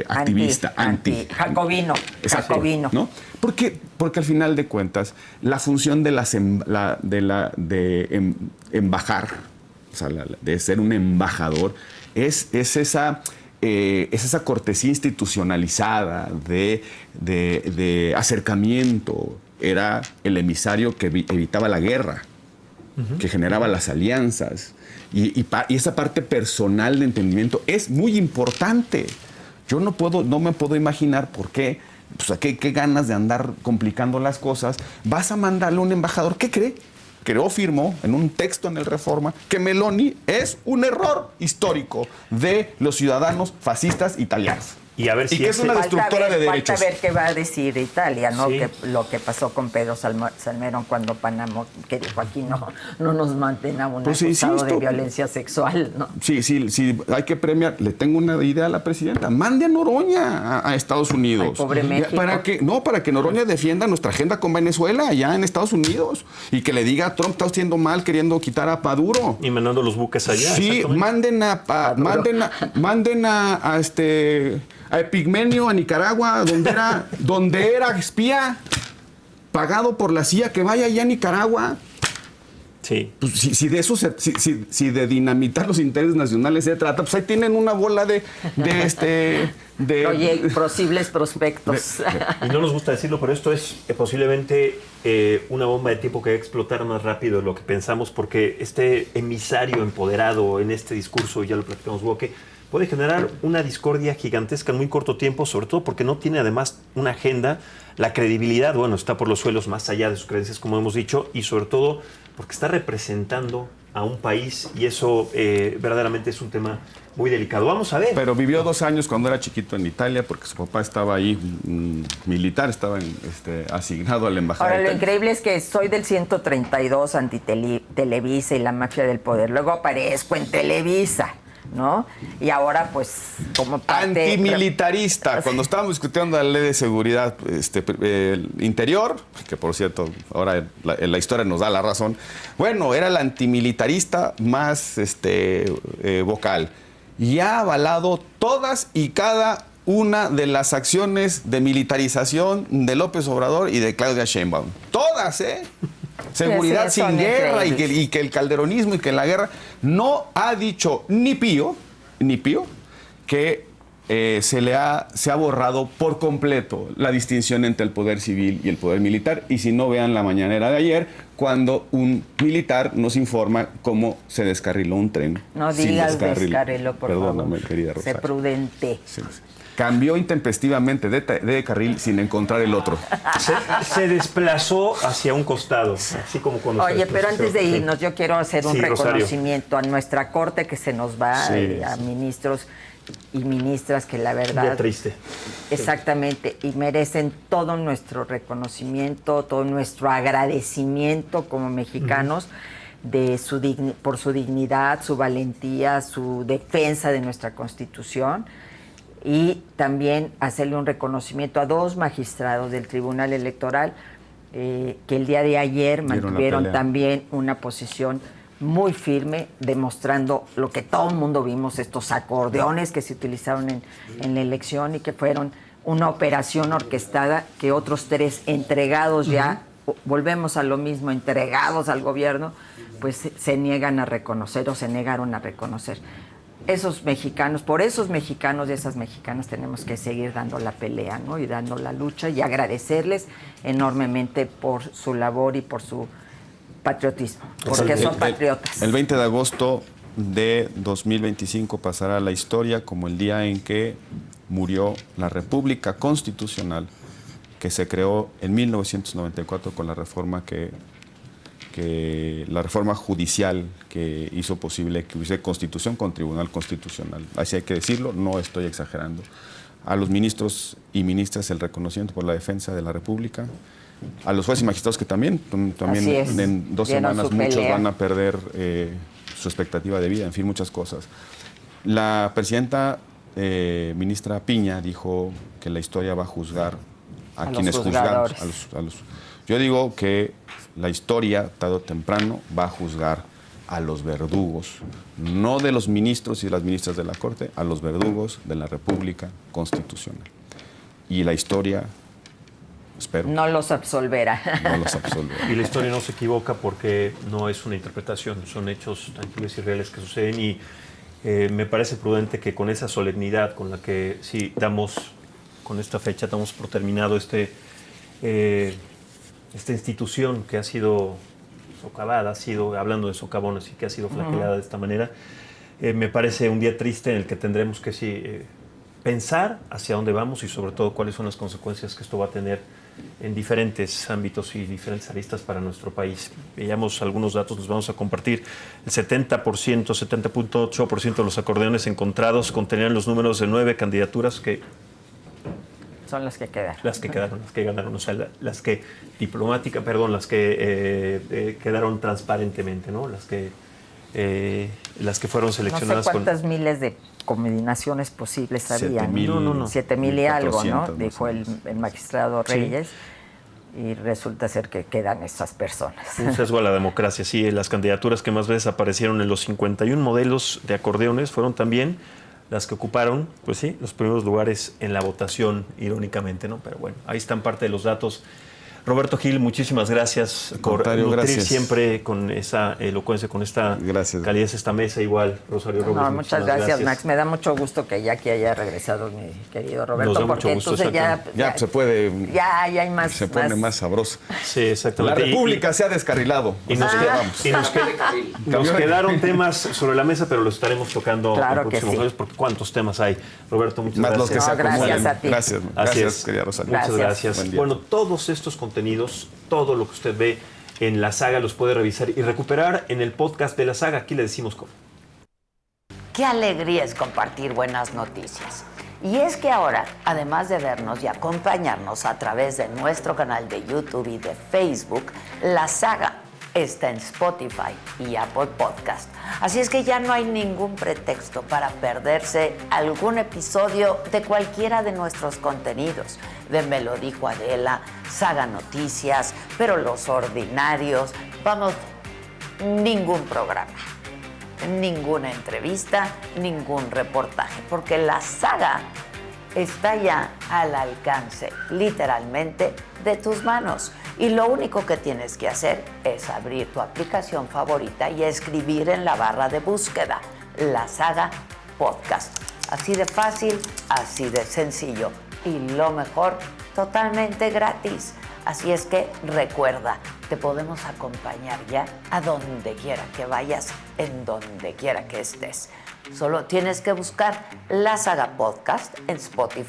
activista, anti jacobino, ¿no? Porque al final de cuentas, la función de embajar, o sea, de ser un embajador, es esa cortesía institucionalizada de acercamiento. Era el emisario que evitaba la guerra, que generaba las alianzas. Y esa parte personal de entendimiento es muy importante. Yo no me puedo imaginar por qué, pues, qué ganas de andar complicando las cosas. Vas a mandarle a un embajador, ¿qué cree? Firmó en un texto en el Reforma que Meloni es un error histórico de los ciudadanos fascistas italianos. Y a ver si que es una destructora de derechos. Falta ver qué va a decir Italia, ¿no? Sí. Lo que pasó con Pedro Salmerón cuando Panamá, que dijo aquí no nos mantén a un acusado de violencia sexual, ¿no? Sí, hay que premiar. Le tengo una idea a la presidenta. Mande a Noroña a Estados Unidos. Ay, pobre México. Para que Noroña defienda nuestra agenda con Venezuela allá en Estados Unidos. Y que le diga a Trump, está haciendo mal queriendo quitar a Maduro. Y mandando los buques allá. Sí, manden a Epigmenio a Nicaragua, donde era espía, pagado por la CIA, que vaya allá a Nicaragua. Sí. Pues, si de dinamitar los intereses nacionales se trata, pues ahí tienen una bola de posibles prospectos. Y no nos gusta decirlo, pero esto es posiblemente una bomba de tiempo que va a explotar más rápido de lo que pensamos, porque este emisario empoderado en este discurso, ya lo platicamos, Boque, puede generar una discordia gigantesca en muy corto tiempo, sobre todo porque no tiene además una agenda. La credibilidad, bueno, está por los suelos más allá de sus creencias, como hemos dicho, y sobre todo porque está representando a un país y eso verdaderamente es un tema muy delicado. Vamos a ver. Pero vivió 2 años cuando era chiquito en Italia porque su papá estaba ahí, militar, estaba asignado a la embajada. Ahora, lo increíble es que soy del 132 anti-Televisa y la mafia del poder. Luego aparezco en Televisa, ¿no? Y ahora, pues, como parte... Antimilitarista. Cuando estábamos discutiendo la ley de seguridad interior, que por cierto, ahora la historia nos da la razón, bueno, era el antimilitarista más vocal. Y ha avalado todas y cada una de las acciones de militarización de López Obrador y de Claudia Sheinbaum. Todas, ¿eh? Seguridad sin guerra y que el calderonismo y que la guerra. No ha dicho ni pío que se ha borrado por completo la distinción entre el poder civil y el poder militar. Y si no, vean la mañanera de ayer, cuando un militar nos informa cómo se descarriló un tren. No digas descarriló, por Perdóname, favor. querida Rosario. Sé prudente. Sí. cambió intempestivamente de carril sin encontrar el otro. Se desplazó hacia un costado, así como cuando Oye, pero antes de irnos, yo quiero hacer un reconocimiento Rosario. a nuestra corte que se nos va, a ministros y ministras que la verdad... Día triste. Exactamente, y merecen todo nuestro reconocimiento, todo nuestro agradecimiento como mexicanos por su dignidad, su valentía, su defensa de nuestra Constitución, y también hacerle un reconocimiento a 2 magistrados del Tribunal Electoral que el día de ayer mantuvieron también una posición muy firme, demostrando lo que todo el mundo vimos, estos acordeones que se utilizaron en la elección y que fueron una operación orquestada, que otros 3 entregados ya, volvemos a lo mismo, entregados al gobierno, pues se niegan a reconocer o se negaron a reconocer. Esos mexicanos, por esos mexicanos y esas mexicanas tenemos que seguir dando la pelea, ¿no? Y dando la lucha, y agradecerles enormemente por su labor y por su patriotismo, porque son patriotas. El 20 de agosto de 2025 pasará a la historia como el día en que murió la República Constitucional que se creó en 1994 con la reforma la reforma judicial que hizo posible que hubiese constitución con tribunal constitucional. Así hay que decirlo, no estoy exagerando. A los ministros y ministras el reconocimiento por la defensa de la República, a los jueces y magistrados que también en 2 semanas muchos van a perder su expectativa de vida, en fin, muchas cosas. La presidenta ministra Piña dijo que la historia va a juzgar a quienes juzgamos. Yo digo que la historia, tarde o temprano, va a juzgar a los verdugos, no de los ministros y las ministras de la Corte, a los verdugos de la República Constitucional. Y la historia, espero, no los absolverá. No los absolverá. Y la historia no se equivoca porque no es una interpretación, son hechos tangibles y reales que suceden, y me parece prudente que con esa solemnidad con la que con esta fecha damos por terminado esta institución que ha sido socavada, hablando de socavones, y que ha sido flagelada de esta manera, me parece un día triste en el que tendremos que pensar hacia dónde vamos y sobre todo cuáles son las consecuencias que esto va a tener en diferentes ámbitos y diferentes aristas para nuestro país. Veamos algunos datos, nos vamos a compartir. El 70.8% de los acordeones encontrados contenían los números de 9 candidaturas que son las que quedaron. Las que ganaron, o sea, las que quedaron transparentemente, ¿no? Las que fueron seleccionadas. No sé cuántas miles de combinaciones posibles había. 7,000 y algo, ¿no? Dijo el magistrado Reyes. Sí. Y resulta ser que quedan esas personas. Un sesgo a la democracia, sí. Las candidaturas que más veces aparecieron en los 51 modelos de acordeones fueron también las que ocuparon, pues sí, los primeros lugares en la votación, irónicamente, ¿no? Pero bueno, ahí están parte de los datos. Roberto Gil, muchísimas gracias por nutrir siempre con esa elocuencia, con esta calidez esta mesa. Igual, Rosario Robles. Muchas gracias, Max. Me da mucho gusto que ya que haya regresado mi querido Roberto, Nos da porque mucho gusto, entonces ya se puede. Ya hay más. Se pone más sabroso. Sí, exactamente. La República se ha descarrilado. Y nos quedaron temas sobre la mesa, pero los estaremos tocando en próximos años, porque cuántos temas hay. Roberto, muchas gracias. Los que se gracias a ti. Gracias, querida Rosario. Muchas gracias. Bueno, todos estos contenidos, todo lo que usted ve en La Saga los puede revisar y recuperar en el podcast de La Saga. Aquí le decimos cómo. Qué alegría es compartir buenas noticias. Y es que ahora, además de vernos y acompañarnos a través de nuestro canal de YouTube y de Facebook, La Saga está en Spotify y Apple Podcast. Así es que ya no hay ningún pretexto para perderse algún episodio de cualquiera de nuestros contenidos. De Me lo dijo Adela, Saga Noticias, Pero los Ordinarios, ningún programa, ninguna entrevista, ningún reportaje, porque La Saga está ya al alcance, literalmente, de tus manos. Y lo único que tienes que hacer es abrir tu aplicación favorita y escribir en la barra de búsqueda La Saga Podcast. Así de fácil, así de sencillo. Y lo mejor, totalmente gratis. Así es que recuerda, te podemos acompañar ya a donde quiera que vayas, en donde quiera que estés. Solo tienes que buscar La Saga Podcast en Spotify